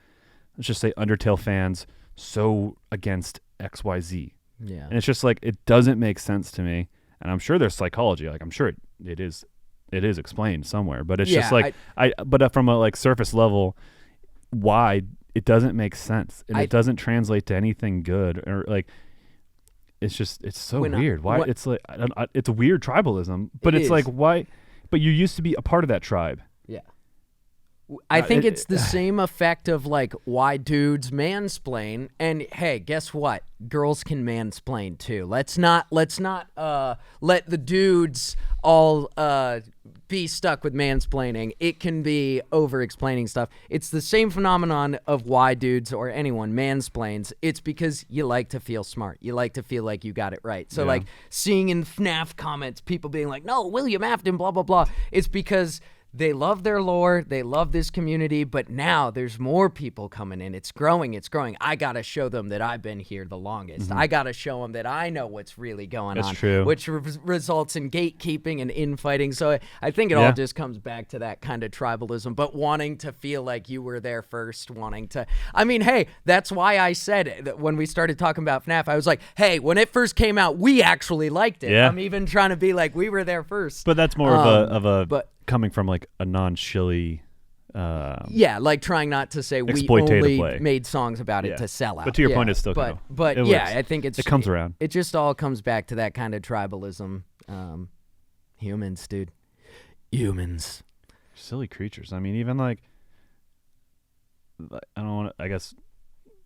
Speaker 1: let's just say, Undertale fans so against XYZ? Yeah, and it's just like it doesn't make sense to me. And I'm sure there's psychology. Like I'm sure it is it is explained somewhere, but it's
Speaker 2: Yeah,
Speaker 1: just like but from a like surface level, why it doesn't make sense, and it doesn't translate to anything good, or like it's so weird. Why it's like it's a weird tribalism, but it's like why? But you used to be a part of that tribe.
Speaker 2: Yeah. I think it's the same effect of like why dudes mansplain, and hey, guess what? Girls can mansplain too. Let's not let the dudes all be stuck with mansplaining. It can be over explaining stuff. It's the same phenomenon of why dudes or anyone mansplains. It's because you like to feel smart. You like to feel like you got it right. So like seeing in FNAF comments people being like, "No, William Afton, blah blah blah." It's because they love their lore. They love this community, but now there's more people coming in. It's growing. It's growing. I got to show them that I've been here the longest. I got to show them that I know what's really going on.
Speaker 1: That's true.
Speaker 2: Which results in gatekeeping and infighting. So I think it all just comes back to that kind of tribalism, but wanting to feel like you were there first, wanting to... I mean, hey, that's why I said that when we started talking about FNAF, I was like, hey, when it first came out, we actually liked it.
Speaker 1: Yeah.
Speaker 2: I'm even trying to be like, we were there first.
Speaker 1: But that's more of a coming from like a non-shilly
Speaker 2: like trying not to say we only made songs about it to sell out.
Speaker 1: But to your point, it's still
Speaker 2: I think it
Speaker 1: comes around.
Speaker 2: It just all comes back to that kind of tribalism. Humans, dude. Humans.
Speaker 1: Silly creatures. I mean, even like I don't want to, I guess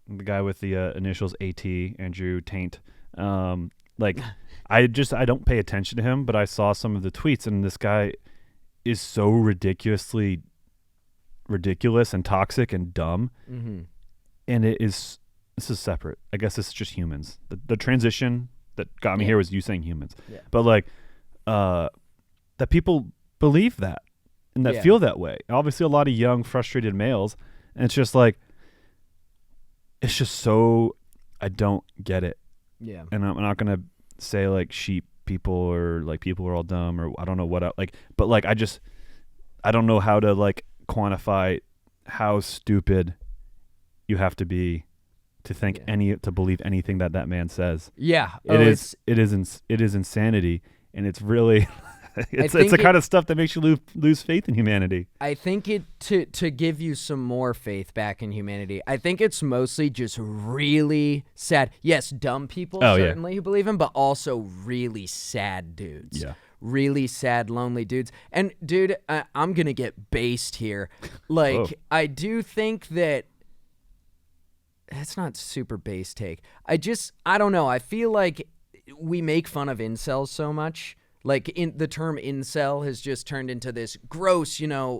Speaker 1: the guy with the initials AT, Andrew Taint, like I don't pay attention to him, but I saw some of the tweets, and this guy is so ridiculous and toxic and dumb. And this is separate. I guess this is just humans. The transition that got me here was you saying humans. But like that people believe that and that feel that way. Obviously a lot of young frustrated males, and it's just like it's just so I don't get it. Yeah. And I'm not going to say like sheep people or like people are all dumb or I don't know what but like I don't know how to like quantify how stupid you have to be to think to believe anything that man says. It is insanity, and it's really it's the kind of stuff that makes you lose faith in humanity.
Speaker 2: I think to give you some more faith back in humanity, I think it's mostly just really sad. Yes, dumb people certainly who believe him, but also really sad dudes. Yeah. Really sad, lonely dudes. And dude, I'm going to get based here. Like, I do think that that's not super base take. I don't know. I feel like we make fun of incels so much. Like the term incel has just turned into this gross, I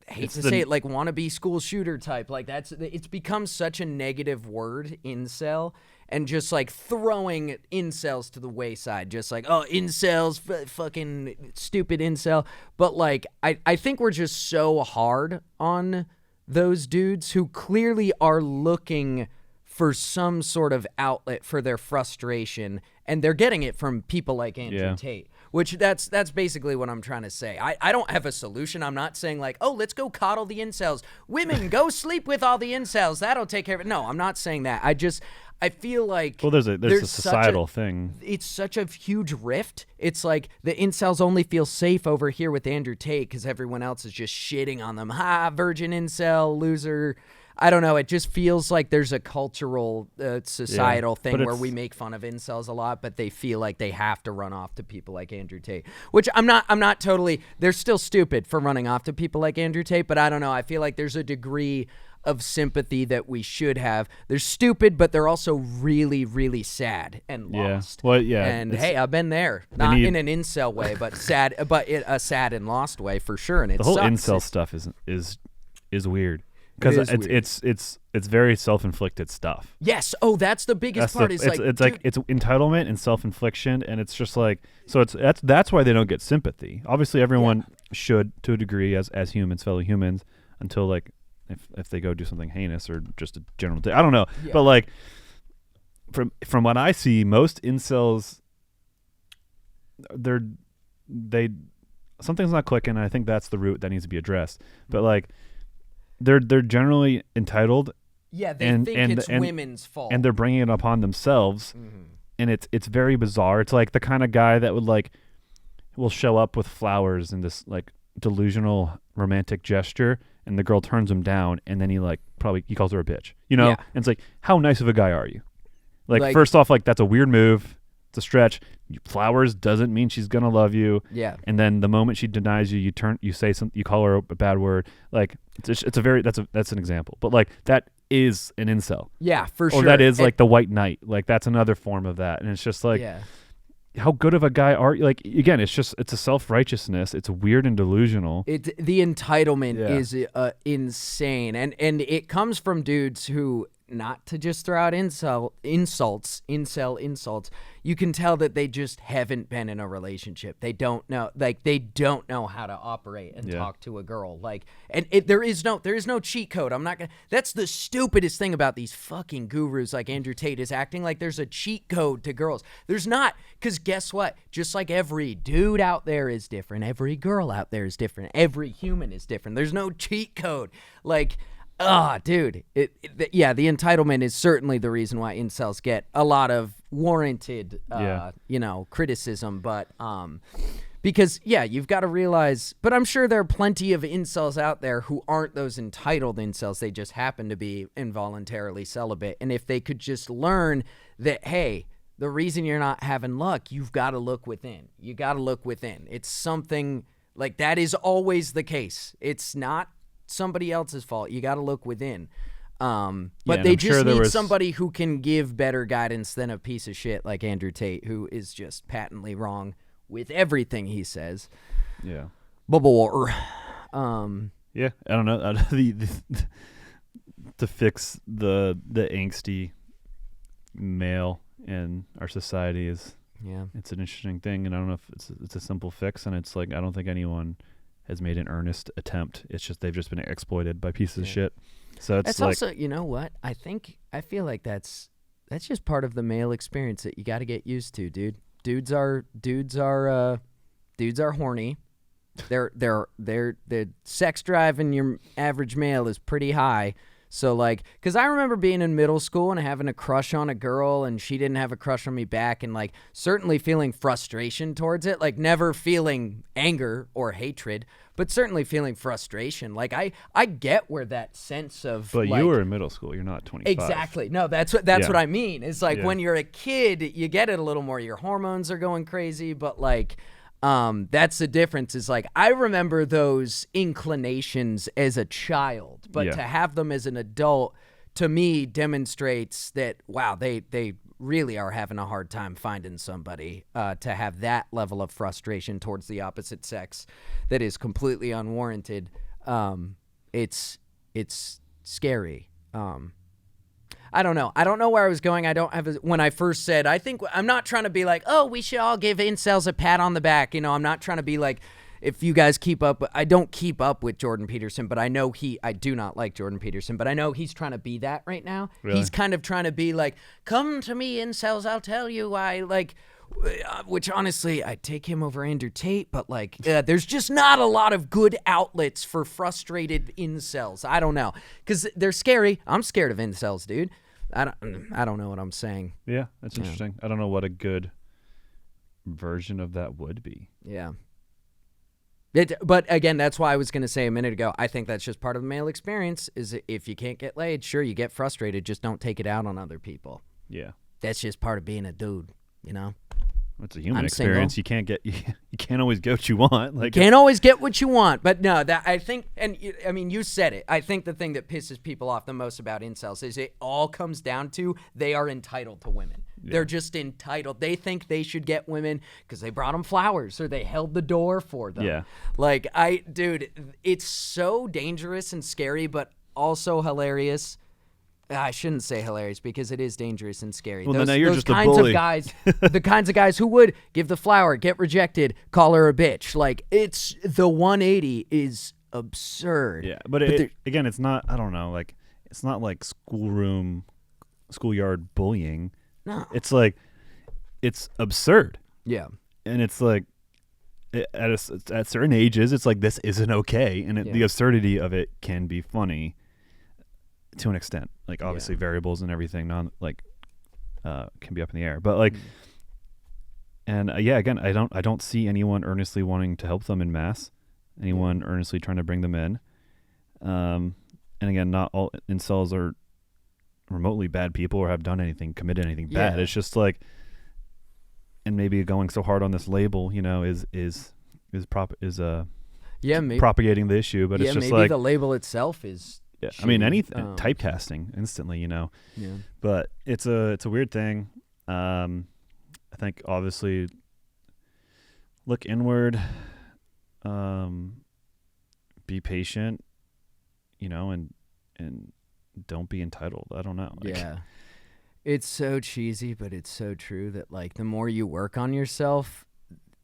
Speaker 2: hate to say it, like wannabe school shooter type. Like it's become such a negative word, incel, and just like throwing incels to the wayside. Just like, oh, incels, fucking stupid incel. But like, I think we're just so hard on those dudes who clearly are looking for some sort of outlet for their frustration, and they're getting it from people like Andrew Tate, which that's basically what I'm trying to say. I don't have a solution. I'm not saying like, oh, let's go coddle the incels. Women, go sleep with all the incels. That'll take care of it. No, I'm not saying that. I feel like
Speaker 1: there's a societal thing.
Speaker 2: It's such a huge rift. It's like the incels only feel safe over here with Andrew Tate because everyone else is just shitting on them. Ha, virgin incel, loser. I don't know. It just feels like there's a cultural, societal thing where we make fun of incels a lot, but they feel like they have to run off to people like Andrew Tate. Which I'm not totally. They're still stupid for running off to people like Andrew Tate, but I don't know. I feel like there's a degree of sympathy that we should have. They're stupid, but they're also really, really sad and lost. And hey, I've been there. Not in an incel way, but sad, but a sad and lost way for sure. And it
Speaker 1: the whole
Speaker 2: sucks.
Speaker 1: Incel stuff is weird. Because it's very self-inflicted stuff.
Speaker 2: Yes. Oh, that's the biggest part.
Speaker 1: It's entitlement and self-infliction, and it's just like that's why they don't get sympathy. Obviously, everyone should to a degree as humans, fellow humans, until like if they go do something heinous or just a general. I don't know, but like from what I see, most incels something's not clicking. And I think that's the root that needs to be addressed. But like. They're generally entitled.
Speaker 2: Yeah, they think it's women's fault,
Speaker 1: and they're bringing it upon themselves. And it's very bizarre. It's like the kind of guy that would like will show up with flowers in this like delusional romantic gesture, and the girl turns him down, and then he calls her a bitch, you know?
Speaker 2: Yeah.
Speaker 1: And it's like, how nice of a guy are you? Like first off, like that's a weird move. It's a stretch. Flowers doesn't mean she's gonna love you.
Speaker 2: Yeah.
Speaker 1: And then the moment she denies you, you say something, you call her a bad word. Like that's an example. But like that is an incel.
Speaker 2: Yeah, for sure.
Speaker 1: Or that is like the white knight. Like that's another form of that. And it's just like, how good of a guy are you? Like again, it's a self-righteousness. It's weird and delusional.
Speaker 2: The entitlement is insane, and it comes from dudes who, not to just throw out incel insults, you can tell that they just haven't been in a relationship. They don't know how to operate and talk to a girl. Like, and there is no cheat code. I'm not gonna. That's the stupidest thing about these fucking gurus like Andrew Tate, is acting like there's a cheat code to girls. There's not, because guess what? Just like every dude out there is different, every girl out there is different, every human is different. There's no cheat code. Like, dude, the entitlement is certainly the reason why incels get a lot of warranted, criticism. But because you've got to realize. But I'm sure there are plenty of incels out there who aren't those entitled incels. They just happen to be involuntarily celibate. And if they could just learn that, hey, the reason you're not having luck, you've got to look within. You got to look within. It's something like that is always the case. It's not somebody else's fault. You got to look within. But they just need somebody who can give better guidance than a piece of shit like Andrew Tate, who is just patently wrong with everything he says.
Speaker 1: Yeah.
Speaker 2: Bubble water.
Speaker 1: Yeah, I don't know. To fix the angsty male in our society it's an interesting thing, and I don't know if it's a simple fix, and it's like I don't think anyone has made an earnest attempt. It's just they've just been exploited by pieces of shit. So it's like,
Speaker 2: also, you know what? I feel like that's just part of the male experience that you got to get used to, dude. Dudes are horny. Their sex drive in your average male is pretty high. So like, because I remember being in middle school and having a crush on a girl, and she didn't have a crush on me back, and like certainly feeling frustration towards it, like never feeling anger or hatred, but certainly feeling frustration. Like I get where that sense of,
Speaker 1: but
Speaker 2: like,
Speaker 1: you were in middle school, you're not 25.
Speaker 2: Exactly. No, that's what I mean. It's like when you're a kid, you get it a little more. Your hormones are going crazy, but like. That's the difference. Is like I remember those inclinations as a child, but to have them as an adult, to me, demonstrates that wow, they really are having a hard time finding somebody to have that level of frustration towards the opposite sex that is completely unwarranted. It's scary. I don't know. I don't know where I was going. I don't have when I first said, I'm not trying to be like, oh, we should all give incels a pat on the back. You know, I'm not trying to be like, if you guys keep up, I don't keep up with Jordan Peterson, but I know I do not like Jordan Peterson, but I know he's trying to be that right now. Really? He's kind of trying to be like, come to me, incels, I'll tell you why, like, which honestly, I take him over Andrew Tate, but like, there's just not a lot of good outlets for frustrated incels. I don't know, because they're scary. I'm scared of incels, dude. I don't know what I'm saying.
Speaker 1: Yeah, that's interesting. I don't know what a good version of that would be.
Speaker 2: Yeah. But again, that's why I was going to say a minute ago, I think that's just part of the male experience, is if you can't get laid, sure, you get frustrated, just don't take it out on other people.
Speaker 1: Yeah.
Speaker 2: That's just part of being a dude, you know?
Speaker 1: It's a human experience. Single. You can't always get what you want. Like,
Speaker 2: can't always get what you want. But no, that I think, and I mean, you said it. I think the thing that pisses people off the most about incels is it all comes down to they are entitled to women. Yeah. They're just entitled. They think they should get women because they brought them flowers or they held the door for them. Yeah. Like, dude, it's so dangerous and scary, but also hilarious. I shouldn't say hilarious because it is dangerous and scary.
Speaker 1: Well, now you're just a
Speaker 2: kinds
Speaker 1: bully.
Speaker 2: Of guys, the kinds of guys who would give the flower, get rejected, call her a bitch. Like, it's the 180 is absurd.
Speaker 1: Yeah, but again, it's not. I don't know. Like, it's not like schoolyard bullying.
Speaker 2: No,
Speaker 1: it's like it's absurd.
Speaker 2: Yeah,
Speaker 1: and it's like at certain ages, it's like this isn't okay, and the absurdity of it can be funny. To an extent, like obviously variables and everything can be up in the air, but like And again, I don't see anyone earnestly wanting to help them in mass. Anyone earnestly trying to bring them in. And again, not all incels are remotely bad people or have done anything, committed anything bad. It's just like, and maybe going so hard on this label, is propagating the issue. But it's just
Speaker 2: maybe
Speaker 1: like
Speaker 2: the label itself is.
Speaker 1: Yeah, I mean, anything typecasting instantly, Yeah. But it's a weird thing. I think obviously look inward, be patient, and don't be entitled. I don't know.
Speaker 2: Yeah. It's so cheesy, but it's so true that like the more you work on yourself,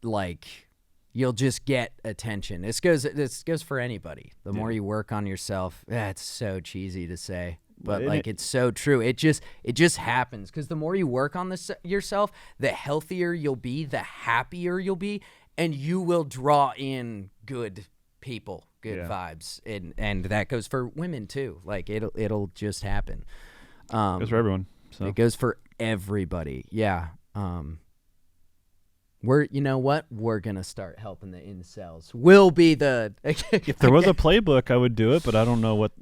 Speaker 2: like you'll just get attention. This goes for anybody. The more you work on yourself, it's so cheesy to say, but it's so true. It just happens because the more you work on yourself, the healthier you'll be, the happier you'll be, and you will draw in good people, good vibes, and that goes for women too. Like it'll just happen.
Speaker 1: It goes for everyone. So
Speaker 2: it goes for everybody. Yeah. We're gonna start helping the incels. We'll be the.
Speaker 1: If there was a playbook, I would do it, but I don't know what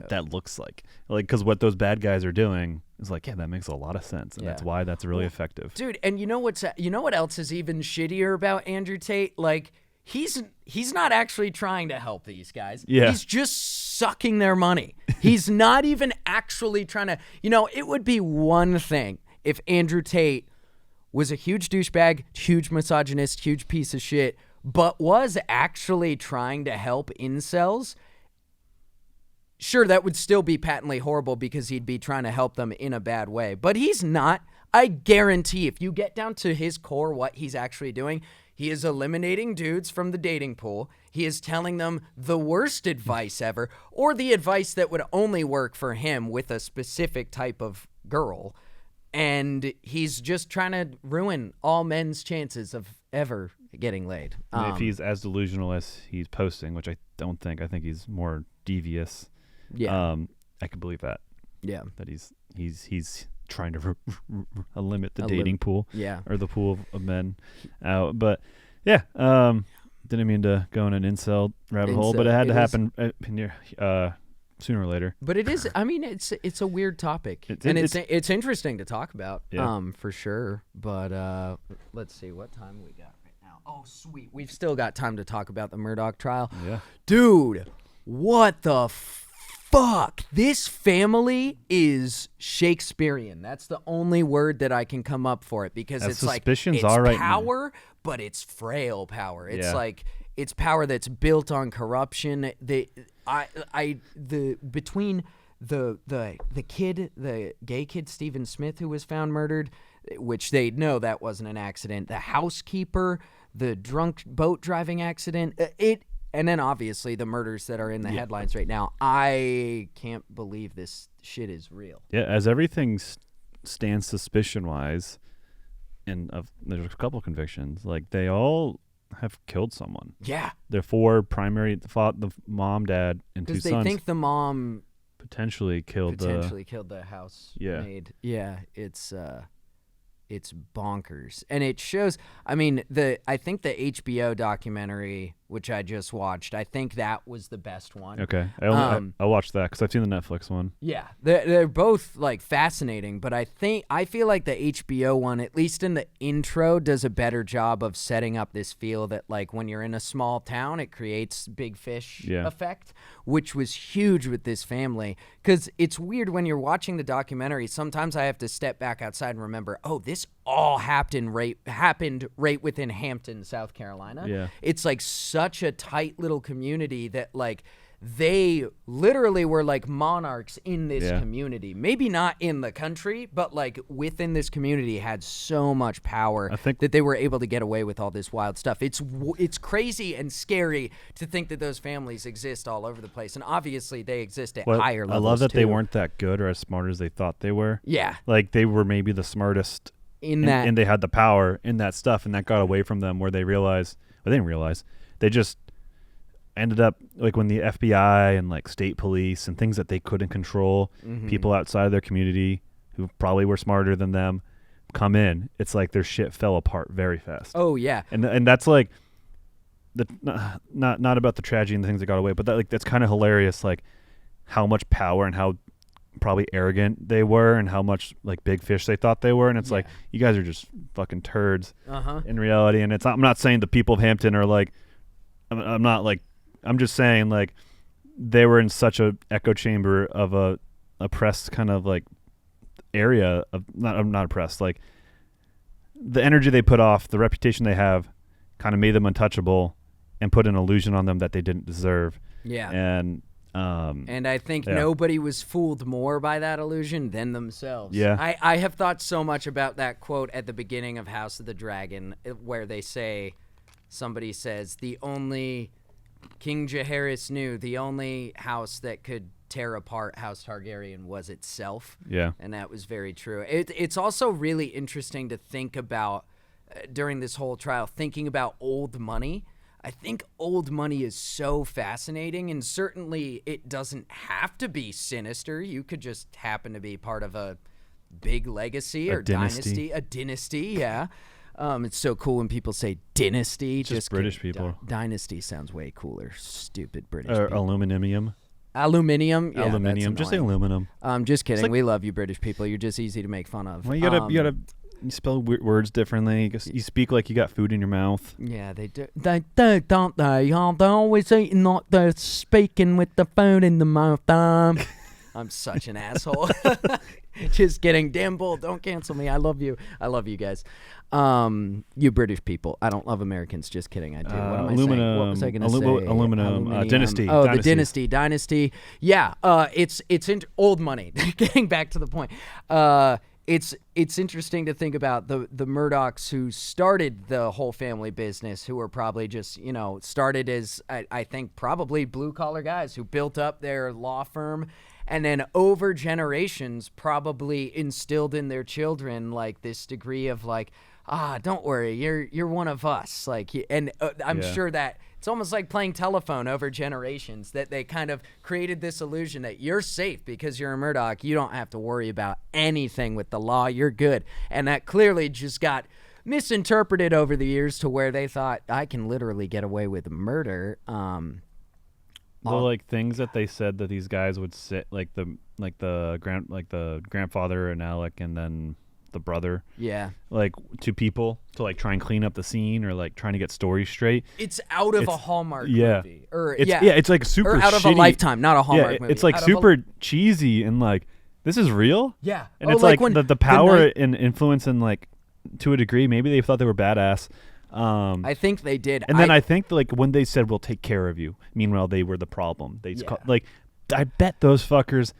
Speaker 1: that looks like. Like, because what those bad guys are doing is like, that makes a lot of sense, and that's why that's really effective,
Speaker 2: dude. And you know what else is even shittier about Andrew Tate? Like, he's not actually trying to help these guys.
Speaker 1: Yeah,
Speaker 2: he's just sucking their money. He's not even actually trying to. It would be one thing if Andrew Tate was a huge douchebag, huge misogynist, huge piece of shit, but was actually trying to help incels. Sure, that would still be patently horrible because he'd be trying to help them in a bad way. But he's not. I guarantee if you get down to his core, what he's actually doing, he is eliminating dudes from the dating pool. He is telling them the worst advice ever, or the advice that would only work for him with a specific type of girl. And he's just trying to ruin all men's chances of ever getting laid.
Speaker 1: If he's as delusional as he's posting, which I don't think, I think he's more devious.
Speaker 2: Yeah,
Speaker 1: I could believe that.
Speaker 2: Yeah,
Speaker 1: that he's trying to limit the dating pool.
Speaker 2: Yeah,
Speaker 1: or the pool of men out. But yeah, didn't mean to go in an incel rabbit hole, but it had to happen sooner or later.
Speaker 2: But it is. I mean, it's a weird topic, it's interesting to talk about, for sure. But let's see what time we got right now. Oh, sweet, we've still got time to talk about the Murdaugh trial.
Speaker 1: Yeah,
Speaker 2: dude, what the fuck? This family is Shakespearean. That's the only word that I can come up for it because it's like it's power, but it's frail power. It's like. It's power that's built on corruption. Between the kid, the gay kid Stephen Smith, who was found murdered, which they know that wasn't an accident. The housekeeper, the drunk boat driving accident. And then obviously the murders that are in the headlines right now. I can't believe this shit is real.
Speaker 1: Yeah, as everything stands suspicion wise, and there's a couple convictions. Like they all have killed someone.
Speaker 2: Yeah.
Speaker 1: They're four primary, the mom, dad, and two sons.
Speaker 2: Because they think the mom
Speaker 1: potentially killed
Speaker 2: the housemaid. Yeah, it's bonkers. And it shows, I mean, I think the HBO documentary, which I just watched, I think that was the best one.
Speaker 1: Okay. I watched that because I've seen the Netflix one.
Speaker 2: Yeah. They're both, like, fascinating, but I feel like the HBO one, at least in the intro, does a better job of setting up this feel that, like, when you're in a small town, it creates big fish effect, which was huge with this family. Because it's weird when you're watching the documentary, sometimes I have to step back outside and remember, oh, this all happened right within Hampton, South Carolina.
Speaker 1: Yeah.
Speaker 2: It's like such a tight little community that like they literally were like monarchs in this community. Maybe not in the country, but like within this community had so much power that they were able to get away with all this wild stuff. It's crazy and scary to think that those families exist all over the place. And obviously they exist at higher levels.
Speaker 1: I love that they weren't that good or as smart as they thought they were.
Speaker 2: Yeah.
Speaker 1: Like they were maybe the smartest and they had the power in that stuff, and that got away from them where they realized, well, they didn't realize, they just ended up like when the FBI and like state police and things that they couldn't control, people outside of their community who probably were smarter than them come in, it's like their shit fell apart very fast.
Speaker 2: Oh yeah,
Speaker 1: and that's like the not about the tragedy and the things that got away, but that's kind of hilarious, like how much power and how probably arrogant they were and how much like big fish they thought they were, and it's like, you guys are just fucking turds in reality. And I'm not saying the people of Hampton are like, I'm just saying like they were in such a echo chamber of a oppressed kind of like area of not oppressed, like the energy they put off, the reputation they have kind of made them untouchable and put an illusion on them that they didn't deserve. And
Speaker 2: I think nobody was fooled more by that illusion than themselves. I have thought so much about that quote at the beginning of House of the Dragon where somebody says, the only King Jaehaerys knew the only house that could tear apart House Targaryen was itself. And that was very true. It's also really interesting to think about during this whole trial, thinking about old money. I think old money is so fascinating, and certainly it doesn't have to be sinister. You could just happen to be part of a big legacy or dynasty. A dynasty, yeah. It's so cool when people say dynasty.
Speaker 1: Just British people.
Speaker 2: Dynasty sounds way cooler. Stupid British people.
Speaker 1: Aluminium.
Speaker 2: Aluminium? Yeah,
Speaker 1: aluminium. Just say aluminum.
Speaker 2: Just kidding. We love you, British people. You're just easy to make fun of.
Speaker 1: Well, you spell words differently. You speak like you got food in your mouth.
Speaker 2: Yeah, they do. They do, don't they? They're always eating like they're speaking with the food in the mouth. I'm such an asshole. Just kidding. Damn bull. Don't cancel me. I love you. I love you guys. You British people. I don't love Americans. Just kidding. I do. What am I saying? What was I going to say?
Speaker 1: Aluminum. Dynasty.
Speaker 2: Oh, the dynasty. Yeah. It's old money. Getting back to the point. It's interesting to think about the Murdaughs who started the whole family business, who were probably just, started as, I think, probably blue-collar guys who built up their law firm and then over generations probably instilled in their children, like, this degree of, like, don't worry, you're one of us. Like, and I'm sure that it's almost like playing telephone over generations, that they kind of created this illusion that you're safe because you're a Murdaugh. You don't have to worry about anything with the law. You're good. And that clearly just got misinterpreted over the years to where they thought, I can literally get away with murder.
Speaker 1: The things that they said that these guys would sit, like the grandfather and Alec and then the brother, like to people to like try and clean up the scene or like trying to get stories straight.
Speaker 2: It's out of a Hallmark movie, or
Speaker 1: it's like super
Speaker 2: or out of
Speaker 1: shitty.
Speaker 2: a Lifetime, not a Hallmark movie.
Speaker 1: It's like super cheesy and like, this is real.
Speaker 2: Yeah,
Speaker 1: and it's like the power and influence and like to a degree maybe they thought they were badass.
Speaker 2: I think they did,
Speaker 1: and then I think like when they said we'll take care of you, meanwhile they were the problem. I bet those fuckers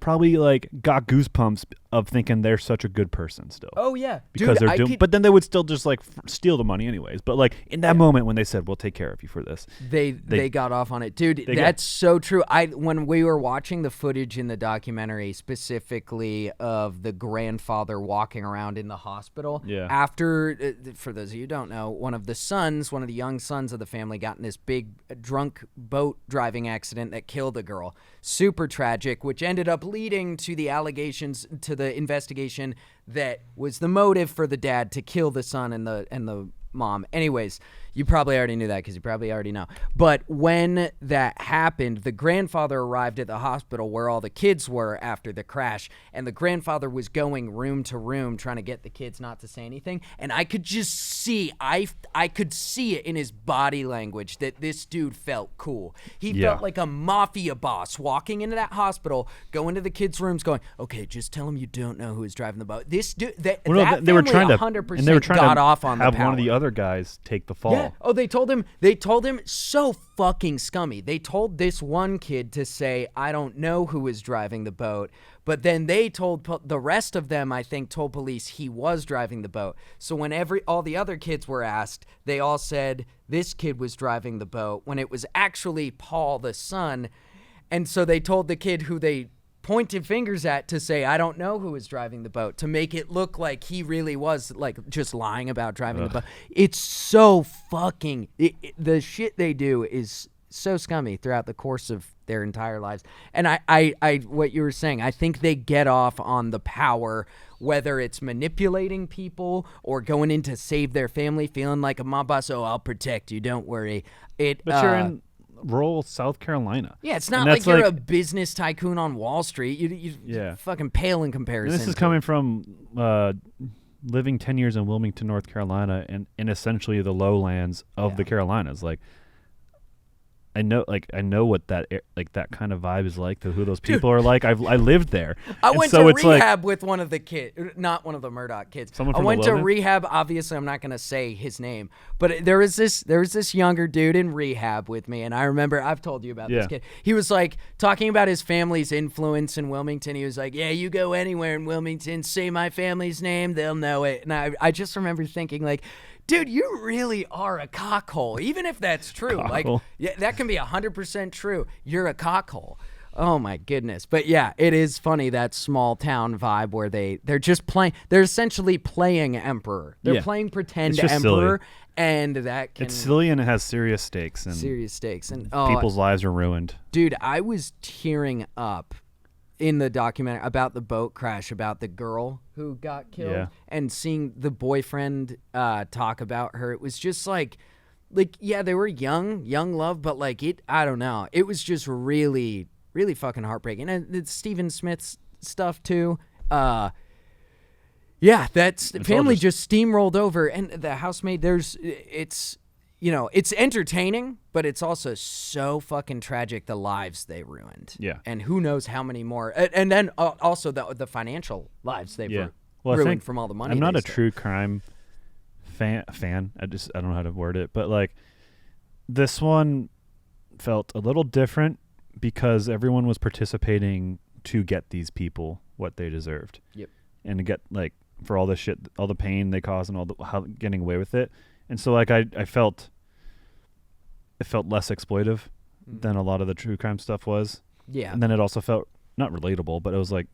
Speaker 1: probably like got goosebumps of thinking they're such a good person still.
Speaker 2: Oh yeah,
Speaker 1: because they're doing. But then they would still just like steal the money anyways. But like in that moment when they said we'll take care of you for this,
Speaker 2: they got off on it, dude. That's so true. When we were watching the footage in the documentary, specifically of the grandfather walking around in the hospital, after for those of you who don't know, one of the young sons of the family got in this big drunk boat driving accident that killed a girl. Super tragic, which ended up leading to the allegations, to the investigation that was the motive for the dad to kill the son and the mom. Anyways, you probably already knew that because you probably already know. But when that happened, the grandfather arrived at the hospital where all the kids were after the crash, and the grandfather was going room to room trying to get the kids not to say anything. And I could just see, I could see it in his body language that this dude felt cool. He felt like a mafia boss walking into that hospital, going to the kids' rooms, going, "Okay, just tell him you don't know who is driving the boat." This dude, they were trying to 100% got off on the power.
Speaker 1: Have one of the other guys take the fall.
Speaker 2: Yeah. Oh, they told him so fucking scummy. They told this one kid to say, "I don't know who is driving the boat." But then they told the rest of them, I think, told police he was driving the boat. So when all the other kids were asked, they all said this kid was driving the boat when it was actually Paul, the son. And so they told the kid who they pointed fingers at to say, "I don't know who is driving the boat," to make it look like he really was like just lying about driving the boat. It's so fucking the shit they do is so scummy throughout the course of their entire lives. And I what you were saying, I think they get off on the power, whether it's manipulating people or going in to save their family, feeling like a mob boss. Oh, I'll protect you. Don't worry.
Speaker 1: But you're in rural South Carolina.
Speaker 2: Yeah, it's not like you're a business tycoon on Wall Street. You fucking pale in comparison.
Speaker 1: And this is coming from living 10 years in Wilmington, North Carolina, and in essentially the lowlands of the Carolinas. Like, I know what that kind of vibe is like. Who those people are like. I lived there.
Speaker 2: I went to rehab with one of the kids, not one of the Murdaugh kids.
Speaker 1: Someone
Speaker 2: I
Speaker 1: from
Speaker 2: went to rehab. Obviously, I'm not going to say his name, but there was this younger dude in rehab with me, and I remember I've told you about this kid. He was like talking about his family's influence in Wilmington. He was like, "Yeah, you go anywhere in Wilmington, say my family's name, they'll know it." And I just remember thinking like, dude, you really are a cockhole, even if that's true. Like, yeah, that can be 100% true. You're a cockhole. Oh my goodness. But yeah, it is funny, that small town vibe where they're just playing. They're essentially playing emperor. They're playing pretend emperor,
Speaker 1: silly.
Speaker 2: And that can.
Speaker 1: It's silly and it has serious stakes. And
Speaker 2: people's
Speaker 1: lives are ruined.
Speaker 2: Dude, I was tearing up in the documentary about the boat crash, about the girl who got killed, and seeing the boyfriend talk about her. It was just like yeah, they were young love, but like I don't know. It was just really, really fucking heartbreaking. And it's Stephen Smith's stuff too. Yeah, that's the family just steamrolled over, and the housemaid. It's entertaining, but it's also so fucking tragic, the lives they ruined.
Speaker 1: Yeah.
Speaker 2: And who knows how many more. And then also the financial lives they've ruined from all the money.
Speaker 1: I'm not a true crime fan. I don't know how to word it. But, like, this one felt a little different because everyone was participating to get these people what they deserved.
Speaker 2: Yep.
Speaker 1: And to get, like, for all the shit, all the pain they caused and how getting away with it. And so, like, it felt less exploitive than a lot of the true crime stuff was.
Speaker 2: Yeah.
Speaker 1: And then it also felt not relatable, but it was like,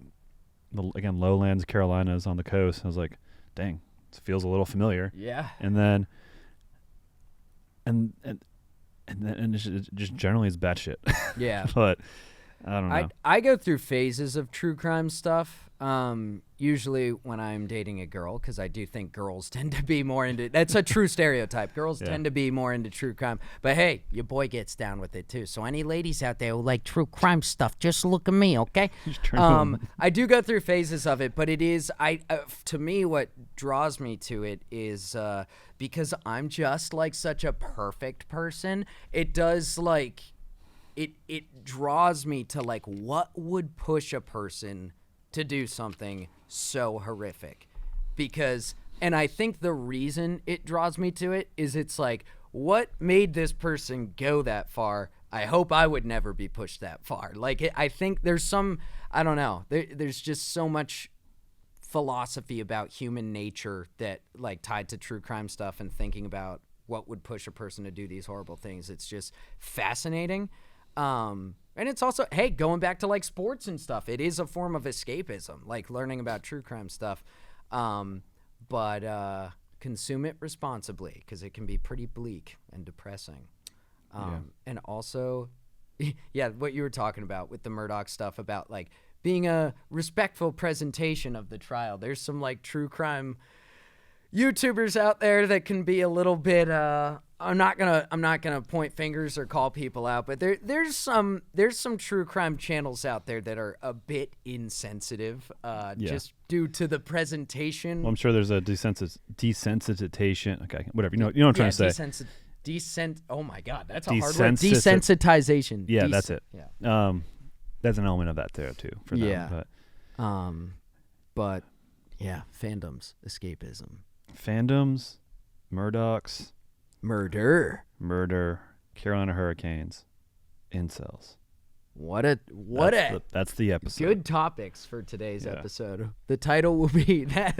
Speaker 1: again, lowlands, Carolinas on the coast. I was like, dang, it feels a little familiar.
Speaker 2: Yeah.
Speaker 1: And then, and it's just generally it's bad shit.
Speaker 2: Yeah.
Speaker 1: But I don't know.
Speaker 2: I go through phases of true crime stuff. Usually when I'm dating a girl, because I do think girls tend to be more into. That's a true stereotype. Girls tend to be more into true crime. But hey, your boy gets down with it too. So any ladies out there who like true crime stuff, just look at me, okay? I do go through phases of it, but it is to me what draws me to it is because I'm just like such a perfect person. It does like it draws me to like what would push a person to do something so horrific. And I think the reason it draws me to it is it's like, what made this person go that far? I hope I would never be pushed that far. Like, I think there's some, I don't know, there's just so much philosophy about human nature that, like, tied to true crime stuff and thinking about what would push a person to do these horrible things. It's just fascinating. And it's also, hey, going back to like sports and stuff, it is a form of escapism, like learning about true crime stuff. But consume it responsibly because it can be pretty bleak and depressing. And also, yeah, what you were talking about with the Murdaugh stuff about like being a respectful presentation of the trial. There's some like true crime YouTubers out there that can be a little bit I'm not gonna point fingers or call people out, but there's some true crime channels out there that are a bit insensitive, just due to the presentation.
Speaker 1: Well, I'm sure there's a desensitization. Okay, whatever. You know what I'm trying to say.
Speaker 2: Oh my God, that's a hard word. Desensitization.
Speaker 1: Yeah, that's it. Yeah. There's an element of that there too for them.
Speaker 2: Yeah. But yeah, fandoms, escapism.
Speaker 1: Fandoms, Murdaughs.
Speaker 2: Murder,
Speaker 1: Carolina Hurricanes, incels.
Speaker 2: That's
Speaker 1: the episode.
Speaker 2: Good topics for today's episode. The title will be that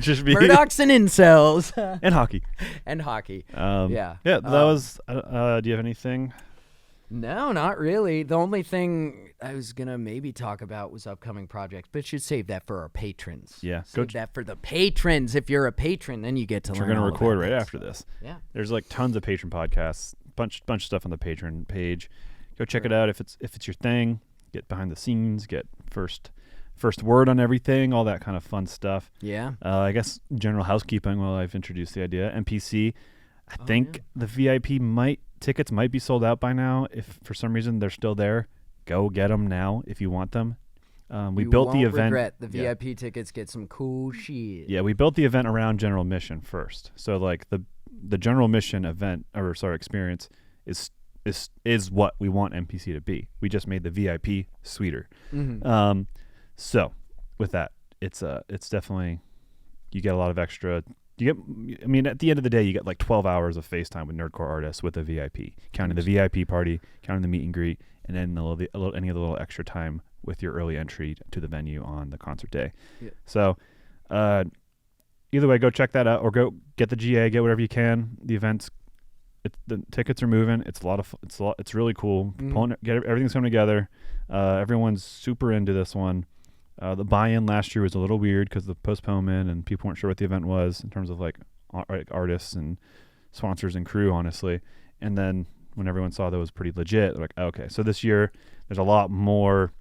Speaker 1: should be
Speaker 2: Murdaughs and incels
Speaker 1: and hockey.
Speaker 2: Yeah.
Speaker 1: That was. Do you have anything?
Speaker 2: No, not really. The only thing I was gonna maybe talk about was upcoming projects, but should save that for our patrons.
Speaker 1: Yeah,
Speaker 2: save that for the patrons. If you're a patron, then you get to learn.
Speaker 1: We're gonna record right after this.
Speaker 2: Yeah,
Speaker 1: there's like tons of patron podcasts, bunch of stuff on the patron page. Go check it out if it's your thing. Get behind the scenes. Get first word on everything. All that kind of fun stuff.
Speaker 2: Yeah.
Speaker 1: I guess general housekeeping while I've introduced the idea. NPC. I think the VIP tickets might be sold out by now. If for some reason they're still there, go get them now if you want them. We built the event.
Speaker 2: Regret the VIP tickets get some cool shit.
Speaker 1: Yeah, we built the event around general mission first. So like the general mission experience is what we want NPC to be. We just made the VIP sweeter.
Speaker 2: Mm-hmm.
Speaker 1: So with that, it's definitely, you get a lot of extra. At the end of the day, you get like 12 hours of FaceTime with nerdcore artists with a VIP, counting the VIP party, counting the meet and greet, and then any of the little extra time with your early entry to the venue on the concert day. Yeah. So either way, go check that out or go get the GA, get whatever you can. The events, the tickets are moving. It's a lot of it's really cool. Everything's coming together. Everyone's super into this one. The buy-in last year was a little weird because of the postponement and people weren't sure what the event was in terms of like artists and sponsors and crew, honestly. And then when everyone saw that it was pretty legit, they're like, okay, so this year there's a lot more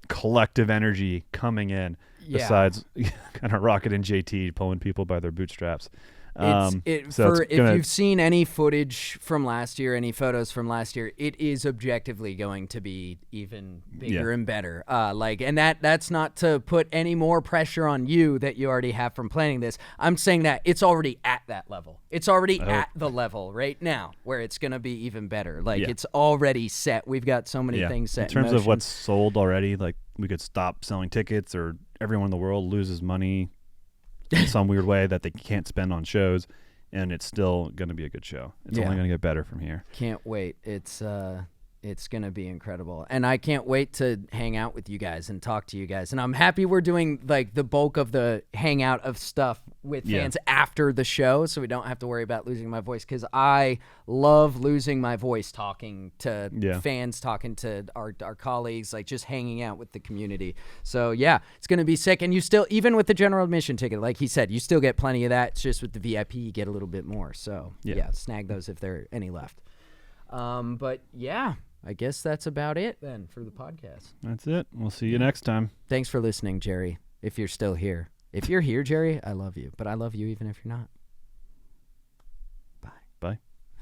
Speaker 1: collective energy coming in besides kind of Rocket and JT pulling people by their bootstraps.
Speaker 2: If you've seen any footage from last year, any photos from last year, it is objectively going to be even bigger and better. And that's not to put any more pressure on you that you already have from planning this. I'm saying that it's already at that level. It's already at the level right now where it's going to be even better. It's already set. We've got so many things set in
Speaker 1: terms of what's sold already. Like we could stop selling tickets or everyone in the world loses money in some weird way that they can't spend on shows, and it's still going to be a good show. It's only going to get better from here.
Speaker 2: Can't wait. It's going to be incredible. And I can't wait to hang out with you guys and talk to you guys. And I'm happy we're doing like the bulk of the hangout of stuff with fans after the show, so we don't have to worry about losing my voice, because I love losing my voice talking to fans, talking to our colleagues, like just hanging out with the community. So yeah, it's going to be sick. And you still, even with the general admission ticket, like he said, you still get plenty of that. It's just with the VIP, you get a little bit more. So yeah, snag those if there are any left. But yeah, I guess that's about it then for the podcast.
Speaker 1: That's it. We'll see you next time.
Speaker 2: Thanks for listening, Jerry, if you're still here. If you're here, Jerry, I love you. But I love you even if you're not.